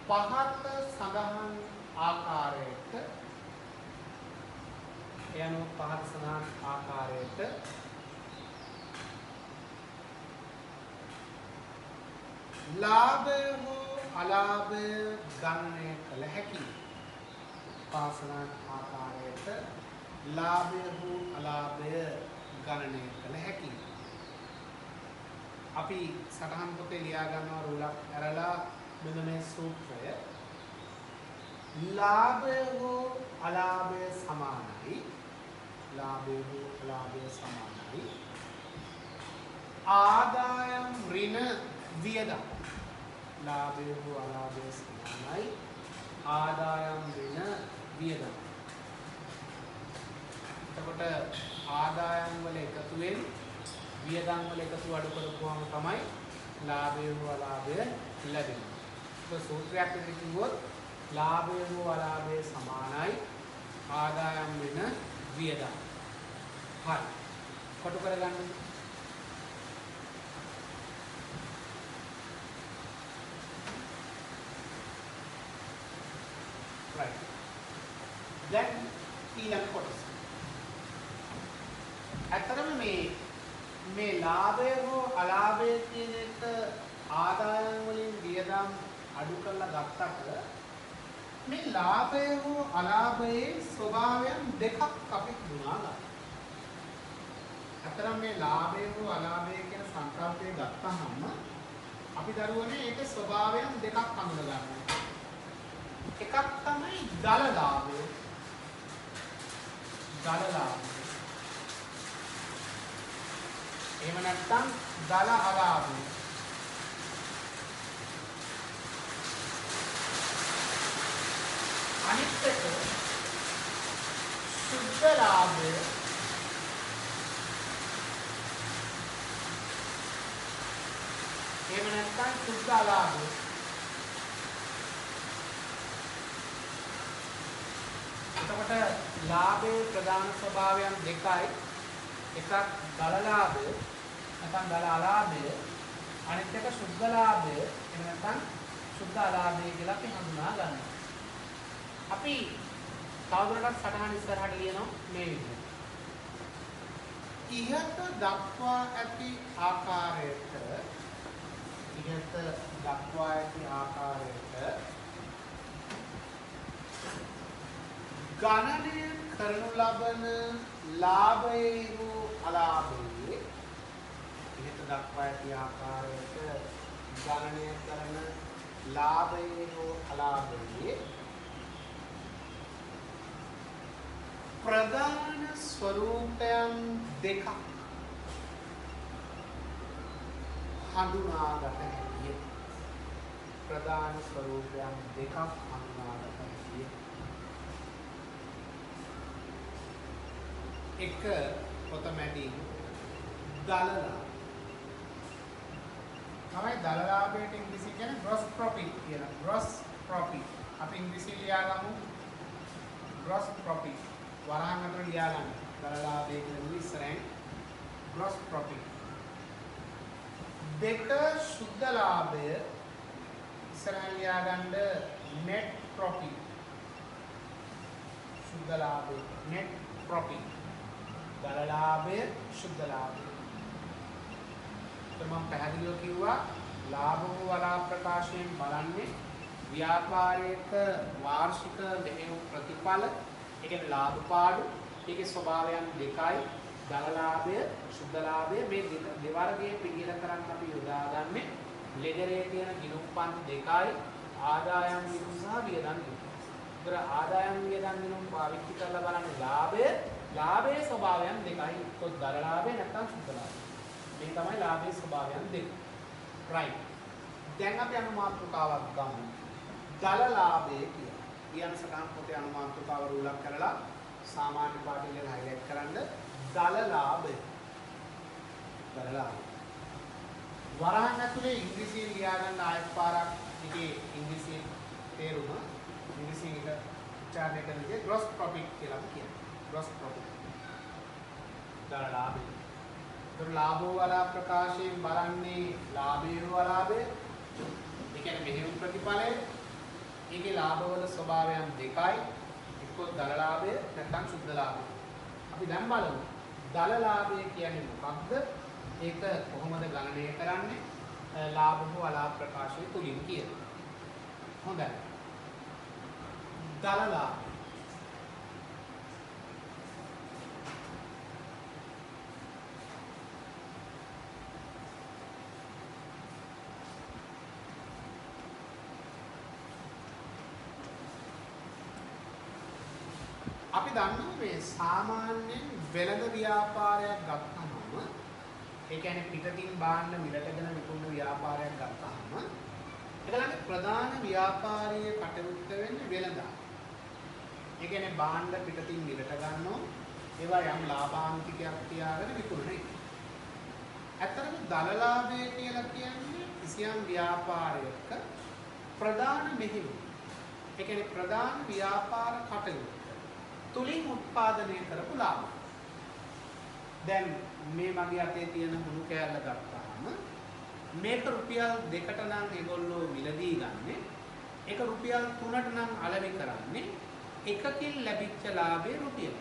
පහත සඳහන් ආකාරයට ලාභය හෝ අලාභය ගණනය කළ හැකියි. පාසලන් ආකාරයට ලාභය හෝ අලාභය ගණනය කළ හැකියි. අපි සටහන් පොතේ ලියා ගන්නවා රුලක් ඇරලා මෙන්න මේ සූත්‍රය. ලාභය හෝ අලාභය සමානයි. ආදායම් ඍණ වියදම්. ලාභය හෝ අලාභය සමානයි. ආදායම් ඍණ වියදම්. එතකොට ආදායම් වල එකතුවෙන් වියදම් වල එකතු අඩු කරපුවාම තමයි ලාභය හෝ අලාභය ලැබෙන්නේ. ඒක සූත්‍රයක් විදිහට කිව්වොත් ලාභය හෝ අලාභය සමානයි. ආදායම් ඍණ වියදම්. හරි. කොටු කරගන්න. right. දැන් ඊළඟ කොටස. ඇත්තටම මේ ලාභය හෝ අලාභය කියන එක ආදායම් වලින් වියදම් අඩු කරලා ගත්තට මේ ලාභය හෝ අලාභයේ ස්වභාවයන් දෙකක් අපි හඳුනා ගන්නවා. අතරම මේ ලාභය හෝ අලාභය කියන සංකල්පය ගත්තහම අපි දරුවනේ ඒකේ ස්වභාවයන් දෙකක් හඳුනා ගන්නවා. එකක් තමයි දල ලාභය. එහෙම නැත්නම් දල අලාභය. අනිත් එක සුද්ධ ලාභය එහෙම නැත්නම් සුද්ධ අලාභය. එතකොට ලාභයේ ප්‍රධාන ස්වභාවයන් දෙකයි. එකක් දල ලාභය නැත්නම් දල අලාභය, අනිත් එක සුද්ධ ලාභය එහෙම නැත්නම් සුද්ධ අලාභය කියලා අපි හඳුනා ගන්නවා. අපි තවදුරටත් සටහන ඉස්සරහට ලියනවා මේ විදිහට. ඉහත දක්වා ඇති ආකාරයට ගණනය කරනු ලබන ලාභයේ හෝ අලාභයේ ඉහත දක්වා ඇති ආකාරයට ගණනය කරන ලාභයේ හෝ අලාභයේ ප්‍රධාන ස්වરૂපයන් දෙකක් හඳුනාගත හැකිය. ප්‍රධාන ස්වરૂපයන් දෙකක් හඳුනාගත හැකිය. එක ඔතමැටික් දලලා තමයි දලලාභයට ඉංග්‍රීසි කියන්නේ gross profit කියලා. gross profit අපි ඉංග්‍රීසි ලියාගමු gross profit. වරහන් අතර ලියා ගන්න. දලලාභය කියලා ඉස්සරහින් gross profit. දෙක සුද්ධ ලාභය ඉස්සරහින් ලියා ගන්න net profit. සුද්ධ ලාභය net profit. දලලාභය සුද්ධ ලාභය. මම පැහැදිලිව කිව්වා ලාභ වූ අලාභ ප්‍රකාශයෙන් බලන්නේ ව්‍යාපාරයක වාර්ෂික මෙහෙයුම් ප්‍රතිඵල. ඒ කියන්නේ ලාභ පාඩු. ඒකේ ස්වභාවයන් දෙකයි. දල ලාභය, සුද්ධ ලාභය මේ දෙවර්ගයේ පිළිල කරන් අපි යොදාගන්නේ ලෙඩරේ තියෙන ගිණුම් පන්ති දෙකයි ආදායම් ගිණුම් සහ වියදම් ගිණුම්. ඒතර ආදායම් වියදම් ගිණුම් පාවිච්චි කරලා බලන්නේ ලාභයේ ස්වභාවයන් දෙකයි. එක්ක දල ලාභය නැත්නම් සුද්ධ ලාභය. මේ තමයි ලාභයේ ස්වභාවයන් දෙක. right. දැන් අපි අනුමාත්‍රකාවක් ගමු. දල ලාභය කියලා. කියන සටහන් පොතේ අනුමාත්‍රකාව රූලක් කරලා සාමාන්‍ය පාඩියෙන් හයිලයිට් කරන්න දල ලාභය. වරහන් ඇතුලේ ඉංග්‍රීසියෙන් ලියා ගන්න ආයත පාරක් එකේ ඉංග්‍රීසි තේරුම ඉංග්‍රීසියෙන් එක උච්චාරණය කරන විදිහ gross profit කියලා කියනවා. gross profit. දල ලාභය. ඒතර ලාභෝ වලා ප්‍රකාශයෙන් බලන්නේ ලාභයේ හෝ අලාභයේ. ඒ කියන්නේ මෙහෙයුම් ප්‍රතිඵලය. ඒකේ ලාභවල ස්වභාවයන් දෙකයි. එක්ක දල ලාභය නැත්නම් සුද්ධ ලාභය. අපි දැන් බලමු දල ලාභය කියන්නේ මොකක්ද? ඒක කොහොමද ගණනය කරන්නේ? ලාභ හෝ අලාභ ප්‍රකාශය තුලින් කියලා. හොඳයි. දල ලාභය. අපි දන්නවා මේ සාමාන්‍යයෙන් වෙළඳ ව්‍යාපාරයක් ගත්තම ඒ කියන්නේ පිටතින් බාන්න මිලටගෙන විකුණන ව්‍යාපාරයක් ගත්තාම ඒගොල්ලන්ගේ ප්‍රධාන ව්‍යාපාරීය කටයුත්ත වෙන්නේ වෙළඳාම. ඒ කියන්නේ බාන්න පිටතින් මිලට ගන්නවා ඒවා යම් ලාභාන්තිකයක් තියාගෙන විකුණන එක. ඇත්තටම දල ලාභය කියලා කියන්නේ කිසියම් ව්‍යාපාරයක ප්‍රධාන මෙහෙයුම. ඒ කියන්නේ ප්‍රධාන ව්‍යාපාර කටයුත්ත තුලින් උත්පාදනය කරපු ලාභ. දැන් මේ මගේ අතේ තියෙන හුණු කෑල්ල ගත්තාම මේක රුපියල් 2කට නම් ඒගොල්ලෝ මිලදී ගන්නෙ. ඒක රුපියල් 3ට නම් අලෙවි කරන්නේ. එකකින් ලැබිච්ච ලාභය රුපියල්.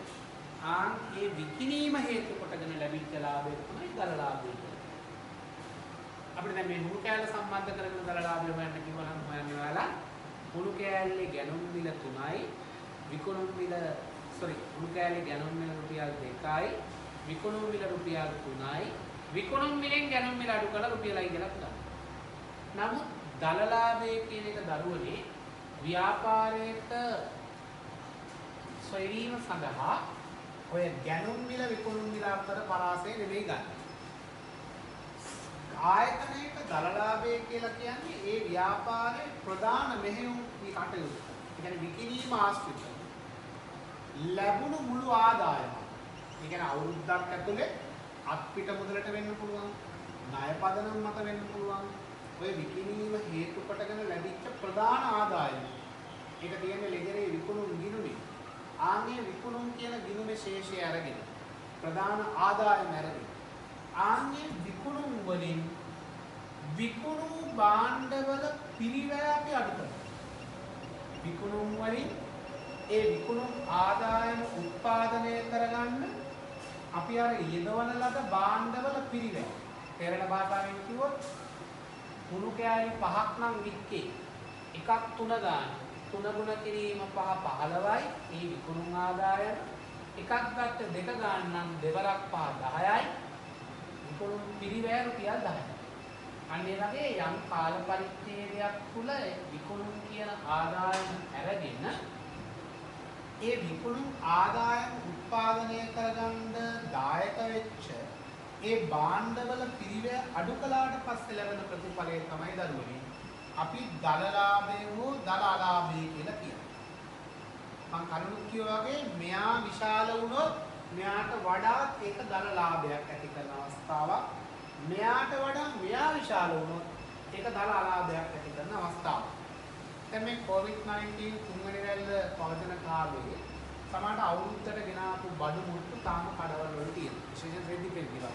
ඒ විකිණීම හේතු කොටගෙන ලැබිච්ච ලාභය තමයි දල ලාභය කියන්නේ. අපිට දැන් මේ හුණු කෑල්ල සම්බන්ධ කරගෙන දල ලාභය හොයන්න කිව්වනම් හොයන්නේ ඔයාලා හුණු කෑල්ලේ ගැනුම් මිල 3යි විකුණුම් මිල හුණු කෑල්ලේ ගැනුම් මිල රුපියල් 2යි විකුණුම් මිල රුපියල් 3යි විකුණුම් මිලෙන් ගැනුම් මිල අඩු කරලා රුපියලයි කියලා ගන්නවා. නමුත් දල ලාභය කියන එක දරුවනේ ව්‍යාපාරයක සොයවීම සඳහා ඔය ගැනුම් මිල විකුණුම් මිල අතර පරාසය නෙමෙයි ගන්න. ආයතනයක දල ලාභය කියලා කියන්නේ ඒ ව්‍යාපාරයේ ප්‍රධාන මෙහෙයුම් කටයුතු. කියන්නේ විකිණීම ආශ්‍රිතව ලැබුණු මුළු ආදායම. ඒ කියන්නේ අවුරුද්දක් ඇතුලේ අත්පිට මුදලට වෙන්න පුළුවන්. ණය පදනම් මත වෙන්න පුළුවන්. ඔය විකිණීම හේතු කොටගෙන ලැබිච්ච ප්‍රධාන ආදායම. ඒක තියෙන්නේ ලෙජරේ විකුණුම් ගිණුමේ. ආන්ගේ විකුණුම් කියන ගිණුමේ ශේෂය අරගෙන ප්‍රධාන ආදායම අරගෙන ආන්ගේ විකුණුම් වලින් විකුණු භාණ්ඩවල පිරිවැය අපි අඩු කරනවා. විකුණුම් වලින් ඒ විකුණුම් ආදායම උත්පාදනය කරගන්න අපි අර යෙදවන ලද භාණ්ඩවල පිරිවැය. තේරෙන භාෂාවෙන් කිව්වොත් කුණු කෑලි 5ක් නම් වික්කේ. එකක් 3 ගන්න. 3 ගුණ කිරීම 5 15යි. මේ විකුණුම් ආදායම එකක් ගත්ත 2 ගන්න නම් දෙවරක් 5 10යි. විකුණුම් පිරිවැය රුපියල් 10යි. අන්න ඒ වගේ යම් කාල පරිච්ඡේදයක් තුල විකුණුම් කියන ආදායම අරගෙන ඒ විකුණුම් ආදායම උත්පාදනය කරගන්න දායක වෙච්ච ඒ භාණ්ඩවල පිරිවැය අඩු කළාට පස්සේ ලැබෙන ප්‍රතිඵලය තමයි දරුවනේ අපි දලලාභය හෝ දලාලාභය කියලා කියනවා. මම කරුණු කියවා වගේ මෙයා විශාල වුණොත් මෙයාට වඩා ඒක දලලාභයක් ඇති කරන අවස්ථාවක්. මෙයාට වඩා මෙයා විශාල වුණොත් ඒක දලාලාභයක් ඇති කරන අවස්ථාවක්. දැන් මේ COVID-19 තුන්වෙනි රැල්ල පවතින කාලේ සමහරට අවුරුද්දට ගෙනාපු බඩු මුට්ටු තාම කඩවල වල තියෙනවා. විශේෂයෙන් රෙදි පෙල් කියලා.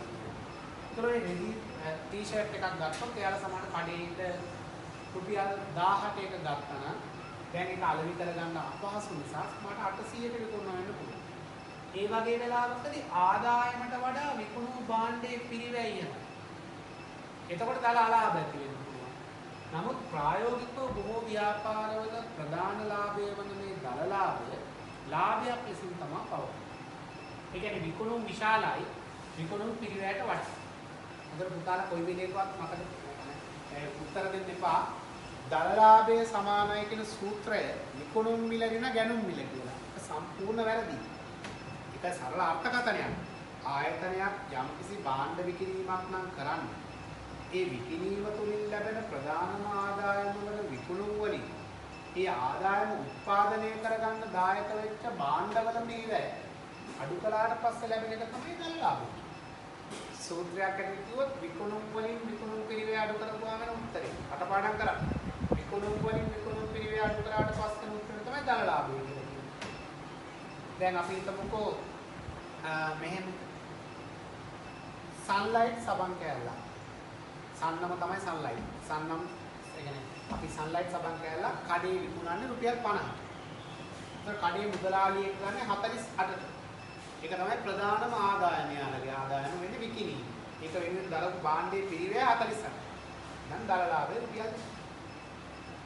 ඒතර ඒ රෙදි ටී-ෂර්ට් එකක් ගත්තොත් එයාලා සමහරට කඩේට රුපියල් 18ක ගත්තා නම් දැන් ඒක අලෙවි කරගන්න අපහසු නිසා මට 800ට විකුණන්න වෙන්න පුළුවන්. ඒ වගේ වෙලාවකදී ආදායමට වඩා විකුණු භාණ්ඩයේ පිරිවැය යනවා. එතකොට දලාලාභ ඇති වෙනවා. නමුත් ප්‍රායෝගිකව බොහෝ ව්‍යාපාරවල ප්‍රධාන ලාභය වන මේ දලලාභය ලාභයක් ලෙසින් තමයි පවතින්නේ. ඒ කියන්නේ විකුණුම් විශාලයි විකුණුම් පිරිවැයට වඩා. අද පුතාලා කොයි වෙලේකවත් මතක උත්තර දෙන්න එපා. දලලාභය සමානයි කියන සූත්‍රය විකුණුම් මිල ඍණ ගැනුම් මිල කියලා. ඒක සම්පූර්ණ වැරදි. ඒක සරල අර්ථකථනයක්. ආයතනයක් යම්කිසි භාණ්ඩ විකිණීමක් නම් කරන්නේ ඒ විකිණීම තුලින් ලැබෙන ප්‍රධානම ආදායම වල විකුණුම් වලින් ඒ ආදායම උත්පාදනය කරගන්න දායක වෙච්ච භාණ්ඩවල පිරිවැය අඩු කළාට පස්සේ ලැබෙන එක තමයි දලලාභය. සූත්‍රයක් ඇතුළත කිව්වොත් විකුණුම් වලින් විකුණුම් පිරිවැය අඩු කරපුවාම වෙන උත්තරේ. අටපාඩම් කරා. විකුණුම් වලින් විකුණුම් පිරිවැය අඩු කරාට පස්සේ උත්තරේ තමයි දලලාභය කියලා කියන්නේ. දැන් අපි හිතමුකෝ මෙහෙම සන්ලයිට් සබන් කෑල්ලක්. සන්නම තමයි සන්ලයිට්. සන්නම් ඒ කියන්නේ අපි සන්ලයිට් සබන් කෑල්ලක් කඩේ විකුණන්නේ රුපියල් 50ට. ඒක කඩේ මුදලාලියෙක් ගන්නේ 48ට. ඒක තමයි ප්‍රධානම ආදායම යාලගේ ආදායම වෙන්නේ විකිණීම. ඒක වෙන්නේ දරපු භාණ්ඩයේ පිරිවැය 48. දැන් දලලාභය රුපියල්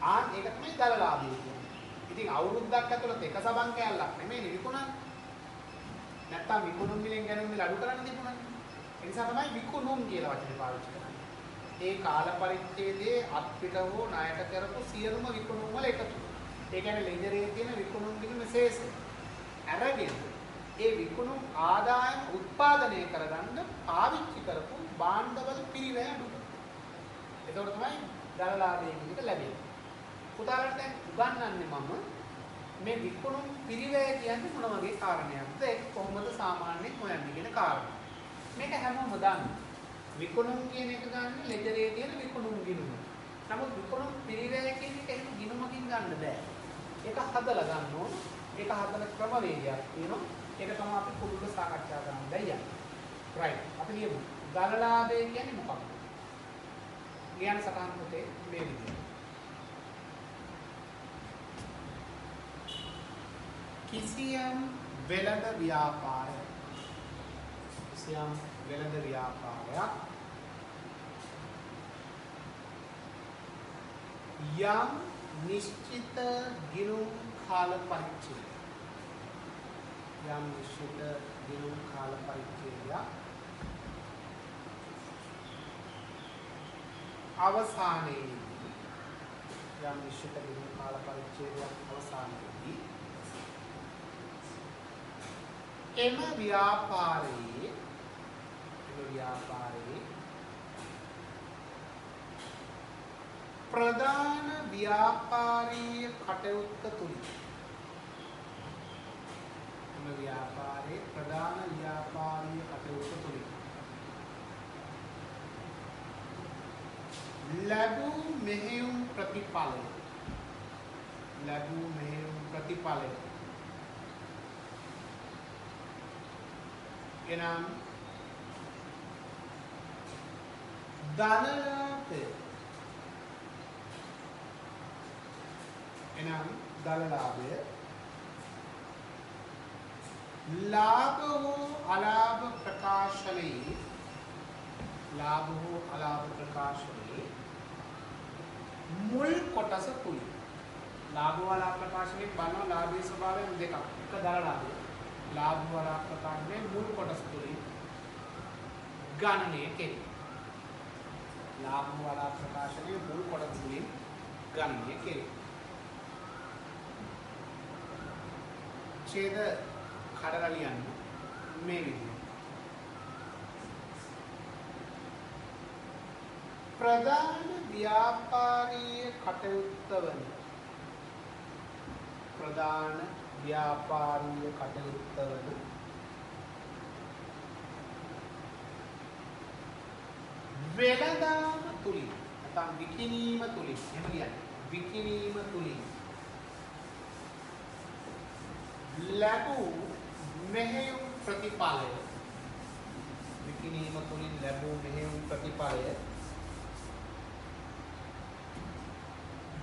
ඒක තමයි දලලාභය කියන්නේ. ඉතින් අවුරුද්දක් ඇතුළත එක සබන් කෑල්ලක් නෙමෙයි විකුණන්නේ. නැත්තම් විකුණුම් මිලෙන් ගැනුම් මිල අඩු කරන්න තිබුණානේ. ඒ නිසා තමයි විකුණුම් කියලා වචනේ පාවිච්චි කරන්නේ. ඒ කාල පරිච්ඡේදයේ අත්පිට හෝ ණයට කරපු සියලුම විකුණුම් වල එකතු. ඒ කියන්නේ ලෙජරේ තියෙන විකුණුම් කියන විශේෂය. අරගෙන ඒ විකුණුම් ආදායම උත්පාදනය කරගන්න පාවිච්චි කරපු භාණ්ඩවල පිරිවැය අඩු කරනවා. ඒකෝර තමයි දලලාභය කියන එක ලැබෙන්නේ. පුතාලට දැන් උගන්වන්නේ මම මේ විකුණුම් පිරිවැය කියන්නේ මොන වගේ කාරණයක්ද? ඒක කොහොමද සාමාන්‍යයෙන් හොයන්නේ කියන කාරණා. මේක හැමෝම දන්නවා. විකුණුම් කියන එක ගන්න ලෙජරේ තියෙන විකුණුම් ගිණුම. නමුත් විකුණුම් පිරිවැය කියන එක එහෙම ගිණුමකින් ගන්න බෑ. ඒක හදලා ගන්න ඕන. ඒක හදන ක්‍රමවේදයක් තියෙනවා. ඒක තමයි අපි පුරුදු සාකච්ඡා කරන්න දැන්. රයිට්. අපි ලියමු. දලලාභය කියන්නේ මොකක්ද? ලියන්න සටහන් පොතේ මේ විදිහට. කිසියම් වෙළඳ ව්‍යාපාරයක් යම් නිශ්චිත ගිණුම් කාල පරිච්ඡේදයක් අවසානයේදී එම ව්‍යාපාරයේ ප්‍රධාන ව්‍යාපාරීය කටයුත්ත තුලින් එම ව්‍යාපාරයේ ප්‍රධාන ව්‍යාපාරීය කටයුත්ත තුලින් ලැබූ මෙහෙයුම් ප්‍රතිඵලය එනම් දලලාභය ලාභ හෝ අලාභ ප්‍රකාශනයේ මුල් කොටස තුලින් ලාභ වල ප්‍රකාශනයේ බලන ලාභයේ ස්වභාවයෙන් දෙකක් එක දලලාභය ලාභ වල ප්‍රකාශනයේ මුල් කොටස තුලින් ගණනය කෙරේ ලාභ වල ප්‍රකාශනයේ මුල් කොටස තුලින් ගණනය කෙරේ ඡේද කඩලා ලියන්න මේ විදිහට ප්‍රධාන ව්‍යාපාරීය කටයුත්ත වන වෙළඳාම තුලින් නැත්නම් විකිණීම තුලින් එහෙම කියන්නේ විකිණීම තුලින් ලැබූ මෙහෙයුම් ප්‍රතිඵලය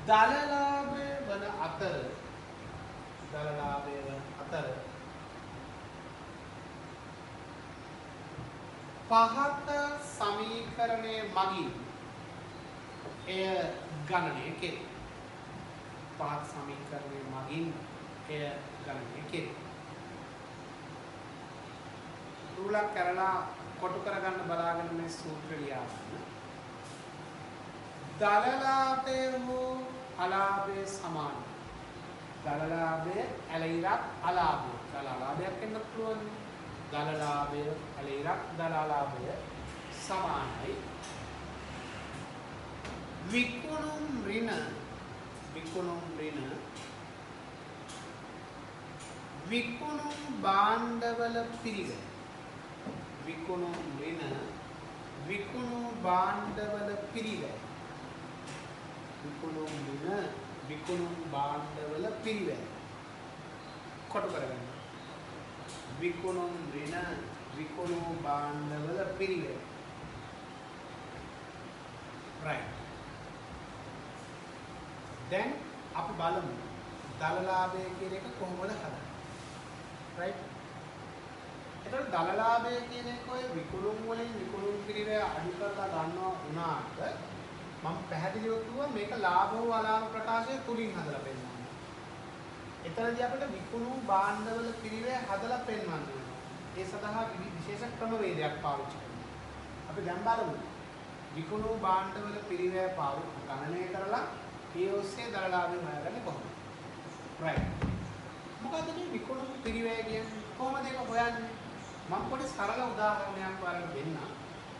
දලලාභය වන අතර පහත සමීකරණය මගින් එය ගණනය කෙරේ. රූලක් කරලා කොටු කරගන්න බලාගෙන මේ සූත්‍රය ලියා ගන්න. දලලාභය හෝ අලාභය සමාන. දලලාභය ඇලයිරක් අලාභය. දලලාභයක් වෙන්න පුළුවන්. දලලාභය ඇලයිරක් දලලාභය සමානයි. විකුණුම් ඍණ විකුණුම් භාණ්ඩවල පිරිවැය. විකුණුම් ඍණ විකුණුම් භාණ්ඩවල පිරිවැය. කොටු කරගන්න. විකුණුම් ඍණ විකුණුම් භාණ්ඩවල පිරිවැය. right. දැන් අපි බලමු දලලාභය කියන එක කොහොමද හදන්නේ. right. එතකොට දලලාභය කියන එක ඔය විකුණුම් වලින් විකුණුම් පිරිවැය අඩු කරලා ගන්නවා වුණාට මම පැහැදිලිව කිව්වා මේක ලාභ හෝ අලාභ ප්‍රකාශය තුලින් හදලා පෙන්නනවා. එතනදී අපිට විකුණුම් භාණ්ඩවල පිරිවැය හදලා පෙන්වන්න වෙනවා. ඒ සඳහා විශේෂ ක්‍රමවේදයක් පාවිච්චි කරනවා. අපි දැන් බලමු විකුණුම් භාණ්ඩවල පිරිවැය ගණනය කරලා ඒ ඔස්සේ දලලාභය හොයාගන්නේ කොහොමද? right. මොකද මේ විකුණුම් පිරිවැය කියන්නේ කොහොමද ඒක හොයන්නේ? මම පොඩි සරල උදාහරණයක් ඔයාලට දෙන්නම්.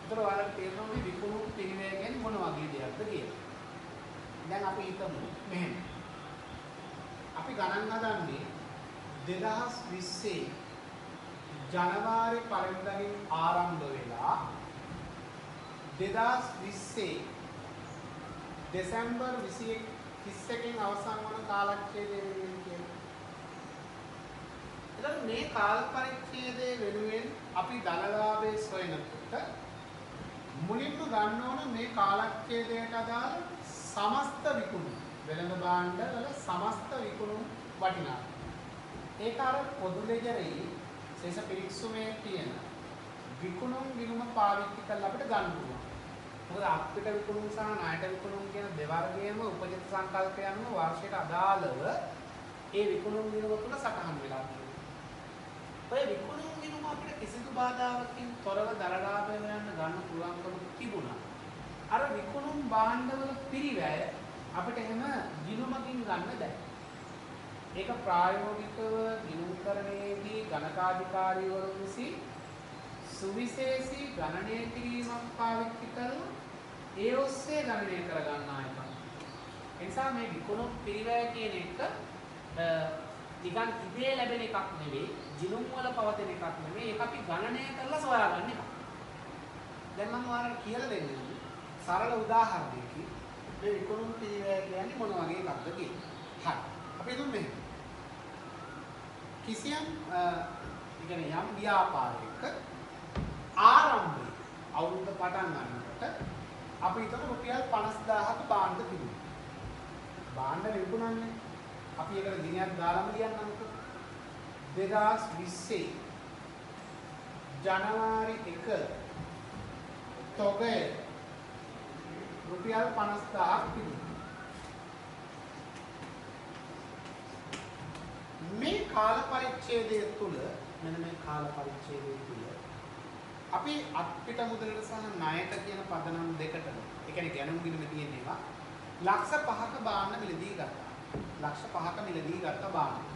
ඒතර ඔයාලට තේරෙනවා මේ විකුණුම් පිරිවැය කියන්නේ මොන වගේ දෙයක්ද කියලා. දැන් අපි හිතමු මෙහෙම. අපි ගණන් හදන්නේ 2020 ජනවාරි පළවෙනිදාකින් ආරම්භ වෙලා 2020 දෙසැම්බර් 31 අවසන් වන කාලච්ඡේදය වෙනුවෙන් කියනවා. එතකොට මේ කාල පරිච්ඡේදය වෙනුවෙන් අපි දලලාභයේ සොයනකොට මුලින්ම ගන්න ඕන මේ කාලච්ඡේදයට අදාළ සමස්ත විකුණුම් වෙළඳ භාණ්ඩ වල සමස්ත විකුණුම් වටිනාකම. ඒක අර පොදු ලෙජරේ ශේෂ පිරික්සුමේ තියෙන විකුණුම් ගිණුම පාවිච්චි කරලා අපිට ගන්න පුළුවන්. මොකද අපිට විකුණුම් සහ ණයට විකුණුම් කියන දෙවර්ගයේම උපජිත සංකල්ප යනුව වාර්ෂික අදාළව ඒ විකුණුම් ගිණුම තුන සටහන් වෙලා තියෙනවා. ඔය විකුණුම් ගිණුම අපිට කිසිදු බාධාවකින් තොරව දලලාභය හොයන්න ගන්න පුළුවන්කම තිබුණා. අර විකුණුම් භාණ්ඩවල පිරිවැය අපිට එහෙම ගිණුමකින් ගන්න බැහැ. ඒක ප්‍රායෝගිකව ගිණුම්කරණයේදී ගණකාධිකාරීවරුන් විසින් සුවිශේෂී ගණනය කිරීමක් පාවිච්චි කරලා ඒ ඔස්සේ ගණනය කර ගන්නා එකක්. එනිසා මේ විකුණු පිරිවැය කියන එක නිකන් ඉබේ ලැබෙන එකක් නෙවෙයි, ජිනුම් වල පවතින එකක් නෙවෙයි. ඒක අපි ගණනය කරලා සොයාගන්න එකක්. දැන් මම ඔයාලට කියලා දෙන්නම් සරල උදාහරණයකින් මේ විකුණු පිරිවැය කියන්නේ මොන වගේ එකක්ද කියලා. හරි. අපි හිතමු මෙහෙම. කිසියම් යම් ව්‍යාපාරයක ආරම්භය අවුරුද්ද පටන් ගන්නකොට අපි හිතමු රුපියල් 50000ක භාණ්ඩ තිබුණා. භාණ්ඩ විකුණන්නේ අපි ඒකට දිනයක් දාලාම ලියන්නම්කෝ. 2020 ජනවාරි 1 තොගය රුපියල් 50000ක් තිබුණා. මේ කාල පරිච්ඡේදය තුල මෙන්න මේ කාල පරිච්ඡේදය තුල අපි අත්පිට මුදලට සහ ණයට කියන පදනම් දෙකට ඒ කියන්නේ ගැනුම් ගිණුම තියෙන ඒවා ලක්ෂ 5ක භාණ්ඩ මිලදී ගත්තා. ලක්ෂ 5ක මිලදී ගත්ත භාණ්ඩ.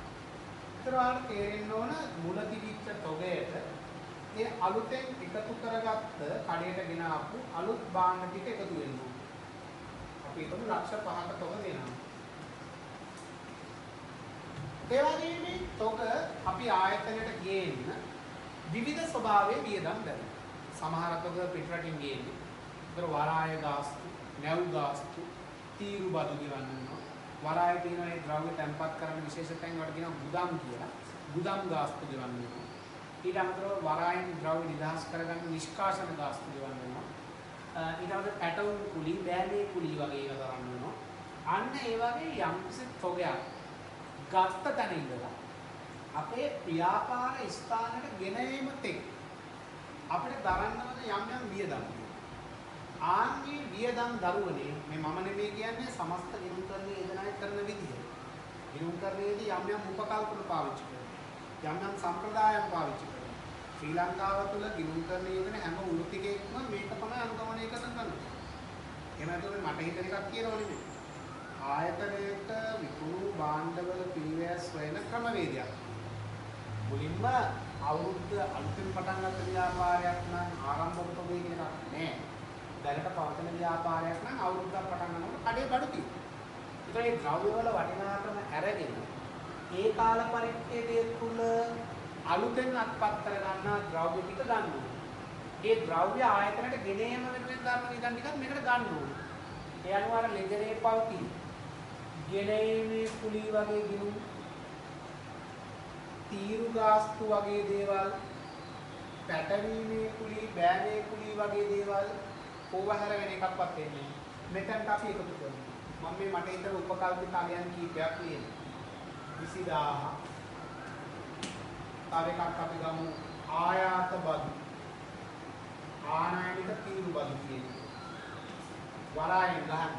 ඒතර ඔයාලට තේරෙන්න ඕන මුල තිබිච්ච තොගයට ඒ අලුතෙන් එකතු කරගත්ත කඩේට ගෙන ආපු අලුත් භාණ්ඩ ටික එකතු වෙනවා. අපි හිතමු ලක්ෂ 5ක තොග දෙනවා. ඒ වගේම මේ තොග අපි ආයතනයට ගේන්න විවිධ ස්වභාවයේ වියදම් කරනවා. සමහර තොග පිටරටින් ගේන්නේ. ඒතර වරාය ගාස්තු, නැව් ගාස්තු, තීරු බදු ගෙවන්න වෙනවා. වරාය තියෙන ඒ ද්‍රව්‍ය තැන්පත් කරන විශේෂ තැන් වලට කියනවා ගුදම් කියලා. ගුදම් ගාස්තු ගෙවන්න වෙනවා. ඊට අමතරව වරායෙන් ද්‍රව්‍ය නිදහස් කරගන්න නිෂ්කාශන ගාස්තු ගෙවන්න වෙනවා. ඊට අමතරව පැටවුම් කුලී, බෑනේ කුලී වගේ ඒවා කරන්න වෙනවා. අන්න ඒ වගේ යම්කිසි තොගයක් ගත්ත තැන ඉඳලා අපේ ව්‍යාපාර ස්ථානයට ගෙන ඒම තෙක් අපිට දරන්න ඕන යම් යම් වියදම්. ආන්ගේ වියදම් දරුවනේ මේ මම නෙමෙයි කියන්නේ සමස්ත ගිණුම් කරන්නේ යෝජනා කරන විදිය. ගිණුම් කරන්නේදී යම් යම් උපකල්පන පාවිච්චි කරනවා. යම් යම් සම්ප්‍රදායන් පාවිච්චි කරනවා. ශ්‍රී ලංකාව තුළ ගිණුම් කරන යෝජන හැම වෘත්තිකයකම මේක තමයි අනුගමනය කරනවා. එහෙම නැත්නම් මට හිතන එකක් කියනව නෙමෙයි. ආයතනයක විකුණු භාණ්ඩවල පිරිවැය සොයන ක්‍රමවේදයක්. මුලින්ම අවුරුද්ද අලුතින් පටන් ගන්න ව්‍යාපාරයක් නම් ආරම්භක තොගය කියන එකක් නෑ. දැනට පවතින ව්‍යාපාරයක් නම් අවුරුද්දක් පටන් ගන්නකොට කඩේ බඩු තියෙනවා. ඒතකොට මේ ද්‍රව්‍ය වල වටිනාකම අරගෙන ඒ කාල පරිච්ඡේදය තුල අලුතෙන් අත්පත් කර ගන්නා ද්‍රව්‍ය ටික ගන්න ඕනේ. ඒ ද්‍රව්‍ය ආයතනයට ගෙනේම වෙනුවෙන් ගන්න විදන් ටිකත් මේකට ගන්න ඕනේ. ඒ අනුව අර ලෙජරේ පවතී. ගෙනීමේ කුලී වගේ ගිණුම් තීරු ගාස්තු වගේ දේවල් පැටවීමේ කුලී බෑනේ කුලී වගේ දේවල් ඕවහැර වෙන එකක්වත් වෙන්නේ නැහැ. මෙතනට අපි එකතු කරනවා. මම මේ මට හිතන උපකල්පිත අගයන් කීපයක් ලියනවා. 20000 තව එකක් අපි ගමු ආයාත බදු ආනයනික තීරු බදු කියනවා. වරායෙන් ගන්න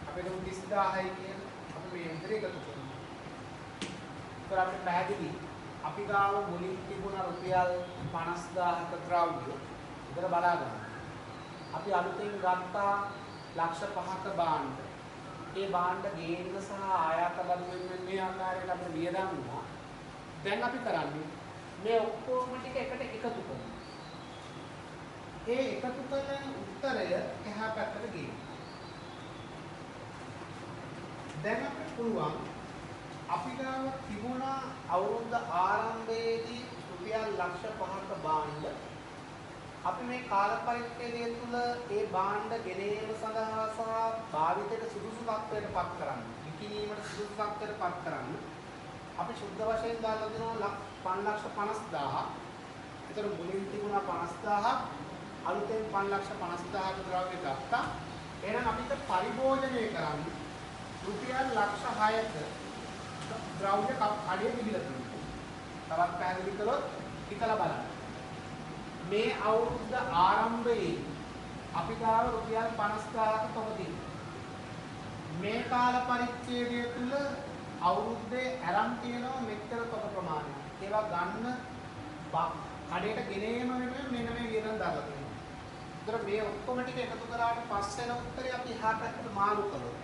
අපි ගමු 30000යි කියන අපි මේ විතර එකතු කරනවා. ඒත් අපිට පැහැදිලි අපි ගාව මුලින් තිබුණ රුපියල් 50000ක ද්‍රව්‍ය විතර බලා ගන්න. අපි අලුතෙන් ගත්තා ලක්ෂ 5ක භාණ්ඩ. ඒ භාණ්ඩ ගේන්න සහ ආයාත බදු වෙනුවෙන් මේ ආකාරයට අපිට වියදම් වුණා. දැන් අපි කරන්නේ මේ ඔක්කොම ටික එකට එකතු කරනවා. ඒ එකතු කරන උත්තරය එහා පැත්තට ගේන්න. දැන් අපිට පුළුවන් අපි ගාව තිබුණා අවුරුද්ද ආරම්භයේදී රුපියල් ලක්ෂ 5ක භාණ්ඩ අපි මේ කාල පරිච්ඡේදය තුළ ඒ භාණ්ඩ ගෙනීම සඳහා සහ භාවිතයට සුදුසු තත්ත්වයට පත් කරන්න, විකිණීමට සුදුසු තත්ත්වයට පත් කරන්න අපි සුද්ධ වශයෙන් දාලා දෙනවා 5,50,000. ඒතර මුලින් තිබුණා 50,000ක් අලුතෙන් 5,50,000ක ද්‍රව්‍ය ගත්තා. එහෙනම් අපිට පරිභෝජනය කරන්න රුපියල් ලක්ෂ 6ක ද්‍රව්‍ය කඩේ තිබිලා තියෙනවා. තවත් පැහැදිලි කළොත් හිතලා බලන්න. මේ අවුරුද්ද ආරම්භයේ අපි ගාව රුපියල් 50,000ක තොග තියෙනවා. මේ කාල පරිච්ඡේදය තුල අවුරුද්දේ අරන් තියෙනවා මෙච්චර තොග ප්‍රමාණයක්. ඒවා ගන්න කඩේට ගෙනීම වෙනුවෙන් මෙන්න මේ වියදම් දාලා තියෙනවා. ඒතර මේ ඔක්කොම ටික එකතු කරාට පස්සේ උත්තරේ අපි එහා පැත්තට මාරු කළොත්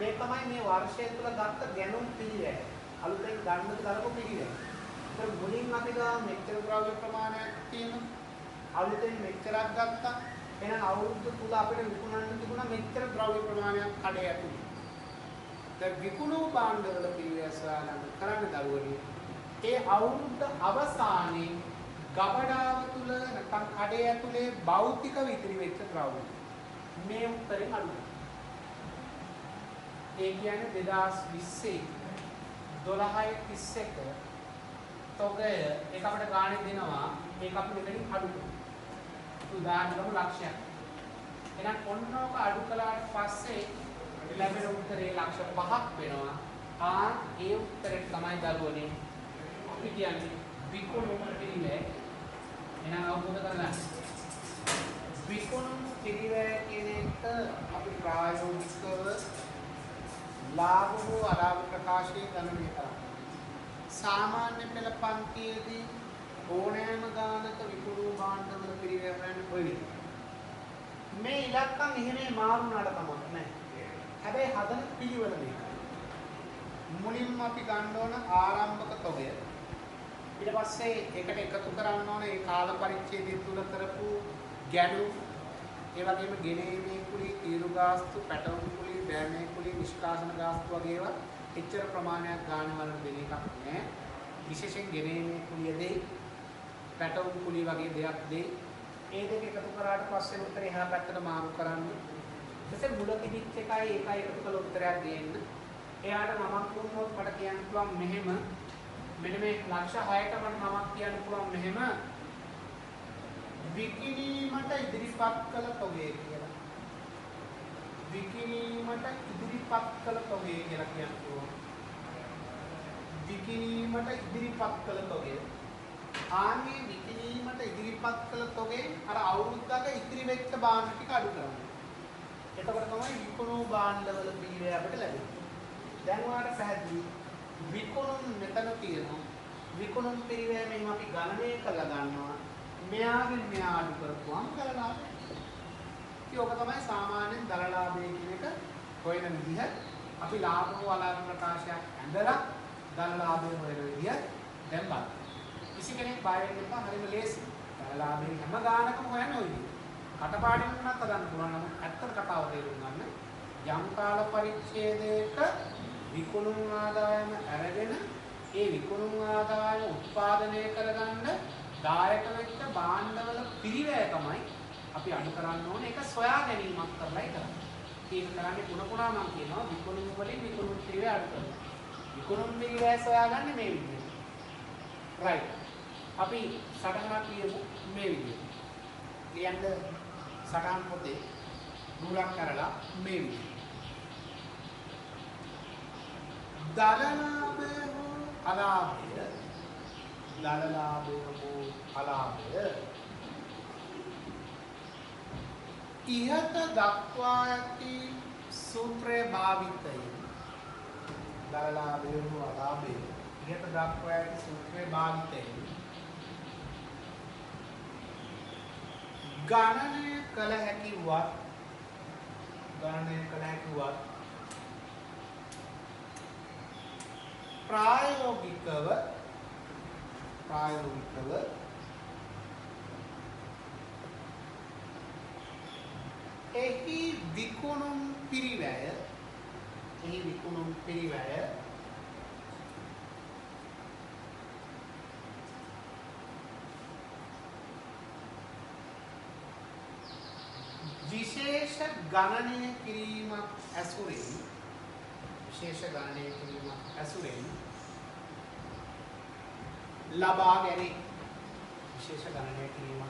මේ තමයි මේ වර්ෂය තුල ගත්ත ගැනුම් පිළිවෙල. අලුතෙන් ගන්න කරපු පිළිවෙල. ඒතර මුලින් අපි ගාව මෙච්චර ද්‍රව්‍ය ප්‍රමාණයක් තියෙනවා. අලුතෙන් මෙච්චරක් ගත්තා. එහෙනම් අවුරුද්ද තුල අපිට විකුණන්න තිබුණා මෙච්චර ද්‍රව්‍ය ප්‍රමාණයක් කඩේ ඇතුළේ. දැන් විකුණු භාණ්ඩවල පිළිවෙල සොයාගන්න කරන්න දරුවනේ. ඒ අවුරුද්ද අවසානයේ ගබඩාව තුල නැත්නම් කඩේ ඇතුලේ භෞතික විතරි වෙච්ච ද්‍රව්‍ය. මේ උත්තරේ අඩුයි. ඒ කියන්නේ 2020 12:31 තොගය ඒක අපිට ගානේ දෙනවා. ඒක අපි මෙතනින් අඩු කරනවා. උදාහරණයක් ලක්ෂයක්. එහෙනම් ඔන්නෝක අඩු කළාට පස්සේ ලැබෙන උත්තරේ ලක්ෂ 5ක් වෙනවා. ඒ උත්තරේ තමයි දරුවනේ අපි කියන්නේ විකුණු පිළිවෙල. එහෙනම් අවබෝධ කරගන්න. විකුණු පිළිවෙල කියන එක අපි ප්‍රායෝගිකව ලාභ හෝ අලාභ ප්‍රකාශයේ ගණනය කරනවා. සාමාන්‍ය පෙළ පන්තියේදී ඕනෑම ගානක විකුණු භාණ්ඩවල පිළිවෙල හොයන්න පුළුවන්. මේ ඉලක්කම් එහෙම මාරු වුණාට කමක් නැහැ. හැබැයි හදන පිළිවෙල මේක. මුලින්ම අපි ගන්න ඕන ආරම්භක තොගය. ඊට පස්සේ ඒකට එකතු කරන්න ඕන ඒ කාල පරිච්ඡේදය තුල කරපු ගැණු, ඒ වගේම ගෙනීමේ කුලී, තීරු ගාස්තු, පැටවුම් කුලී, බෑමේ කුලී, නිෂ්කාශන ගාස්තු වගේ ඒවා එච්චර ප්‍රමාණයක් ගාන වල දෙන එකක් නෑ. විශේෂයෙන් ගෙනීමේ කුලිය දෙයි, පැටවුම් කුලී වගේ දෙයක් දෙයි. ඒ දෙක එකතු කරාට පස්සේ උත්තරේ එහා පැත්තට මාරු කරන්න. ඊටසේ මුල තිබිච්ච එකයි ඒකයි එකතු කළ උත්තරයක් දෙන්න. එයාට නමක් දුන්නොත් මට කියන්න පුළුවන් මෙහෙම මෙන්න මේ ලක්ෂ 6ට මට නමක් කියන්න පුළුවන් මෙහෙම විකිණීමට ඉදිරිපත් කළ තොගය කියලා. විකිණීමට ඉදිරිපත් කළ තොගය කියලා කියන්න පුළුවන්. විකිණීමට ඉදිරිපත් කළ තොගය. ආන්නේ විකිණීමට ඉදිරිපත් කළ තොගේ අර අවුරුද්දක ඉතිරි වෙච්ච භාණ්ඩ ටික අඩු කරනවා. එතකොට තමයි විකුණු භාණ්ඩවල පිළිවෙල අපිට ලැබෙන්නේ. දැන් ඔයාලට පැහැදිලි විකුණුම් මෙතන තියෙනවා. විකුණුම් පිළිවෙල මෙහෙම අපි ගණනය කරලා ගන්නවා. මෙයාගෙන් මෙයා අඩු කරපුවම දරලාභය. ඉතින් ඔක තමයි සාමාන්‍යයෙන් දරලාභය කියන එක හොයන විදිහ. අපි ලාභ හෝ අලාභ ප්‍රකාශයක් ඇඳලා දරලාභය හොයන විදිහ දැන් බලමු. කිසි කෙනෙක් බය වෙන්න එපා. හරිම ලේසි. දරලාභයෙන් හැම ගානකම හොයන්න ඕනේ. කටපාඩම් වුණත් හදන්න පුළුවන්. නමුත් ඇත්ත කතාව තේරුම් ගන්න. යම් කාල පරිච්ඡේදයක විකුණුම් ආදායම අරගෙන ඒ විකුණුම් ආදායම උත්පාදනය කරගන්න දායක වෙච්ච භාණ්ඩවල පිළිවෙල තමයි අපි අඩු කරන්න ඕනේ. ඒක සොයා ගැනීමක් කරලායි කරන්නේ. ඒක කරන්නේ පුන මම කියනවා විකුණුම් වලින් විකුණුම් පිළිවෙල අඩු කරනවා. විකුණුම් පිළිවෙල සොයාගන්නේ මේ විදිහට. right. අපි සටහනක් ලියමු මේ විදිහට. ලියන්න සටහන් පොතේ දුරක් කරලා මේ විදිහට. දරලාභය හෝ අලාභය ඉහත දක්වා ඇති සූත්‍රයේ භාවිතයෙන් දරලාභය හෝ අලාභය ඉහත දක්වා ඇති සූත්‍රයේ භාවිතයෙන් ගණනය කළ හැකිවත් ප්‍රායෝගිකව එහි විකුණුම් පිරිවැය විශේෂ ගණනය කිරීමක්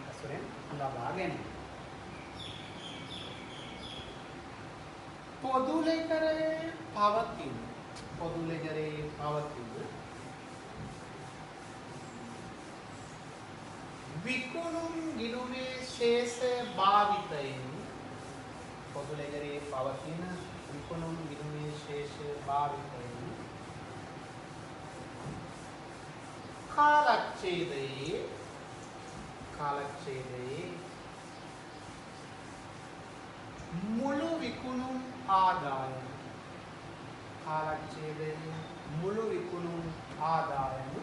ඇසුරෙන් ලබා ගැනීම. පොදු ලෙකරේ පවතින විකුණුම් ගිණුමේ ශේෂ භාවිතයෙන් කාලච්ඡේදයේ මුළු විකුණුම් ආදායම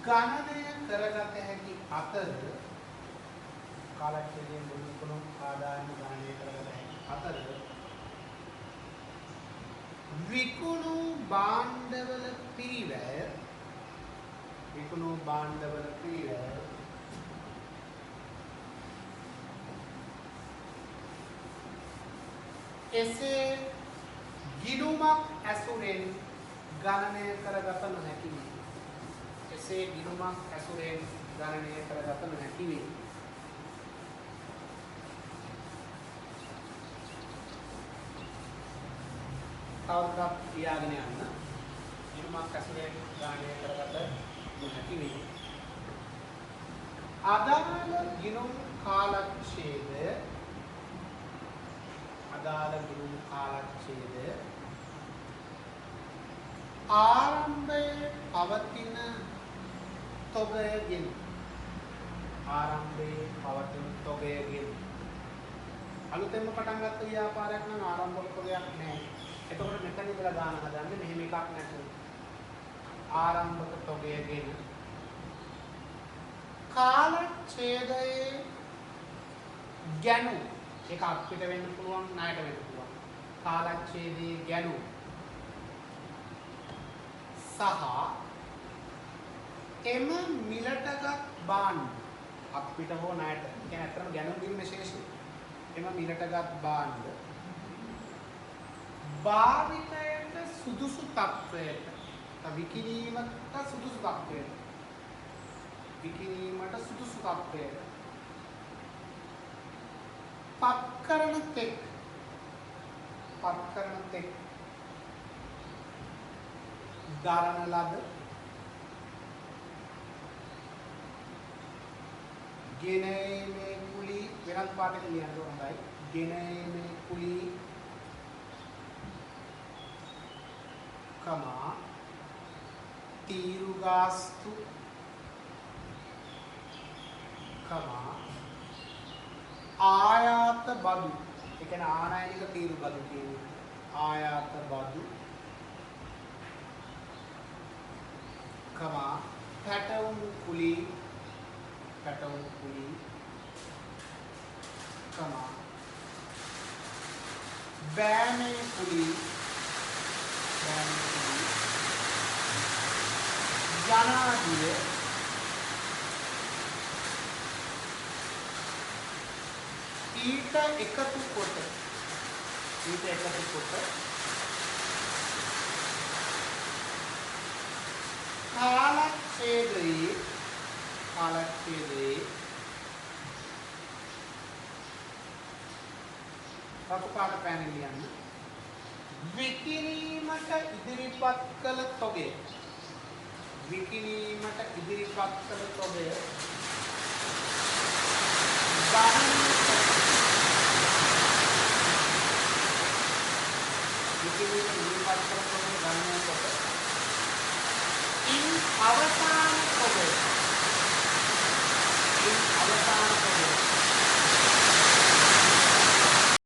ගණනය කරගත හැකි අතර කාලච්ඡේදයේ මුළු විකුණුම් ආදායම ගණනය කරගත හැකි අතර විකුණු භාණ්ඩවල පිරිවැය එසේ ගිණුමක් ඇසුරෙන් ගණනය කරගත නොහැකි වේ. එසේ ගිණුමක් ඇසුරෙන් ගණනය කරගත නොහැකි වේ. තවදුරටත් ලියාගෙන යන්න. ගිණුමක් ඇසුරෙන් ගණනය කරගත නොහැකි වේ. අදාළ ගිණුම් කාලච්ඡේදය ආරම්භයේ පවතින තොගයකින් අලුතෙන්ම පටන් ගත්ත ව්‍යාපාරයක් නම් ආරම්භක තොගයක් නැහැ. එතකොට මෙතන ඉඳලා ගන්න හදන්නේ මෙහෙම එකක් නැතුව. ආරම්භක තොගයකින් කාලච්ඡේදයේ ගැනු ඒක අපිට වෙන්න පුළුවන් ණයට වෙන්න පුළුවන්. කාලච්ඡේදයේ ගැනු සහ එම මිලටගත් භාණ්ඩ අපිට හෝ ණයට කියන්නේ අතරම ගැනුම් දීම විශේෂයි. එම මිලටගත් භාණ්ඩ භාවිතයට සුදුසු තත්වයට විකිණීමට සුදුසු තත්වයට පත්කරන තෙක් දරන ලද ගෙනීමේ කුලී වෙනත් පාඩක ලියන්න හොඳයි. ගෙනීමේ කුලී කමා තීරු ගාස්තු කමා ආයාත බදු ඒ කියන්නේ ආනයනික තීරු බදු කියන්නේ ආයාත බදු කමා පැටවුම් කුලී කමා බෑනේ කුලී යනාදිය ඊට එකතු කොට කාලච්ඡේදයේ රතුපාට පෑන ලියන්න. විකිණීමට ඉදිරිපත් කළ තොගය අවසාන තොගය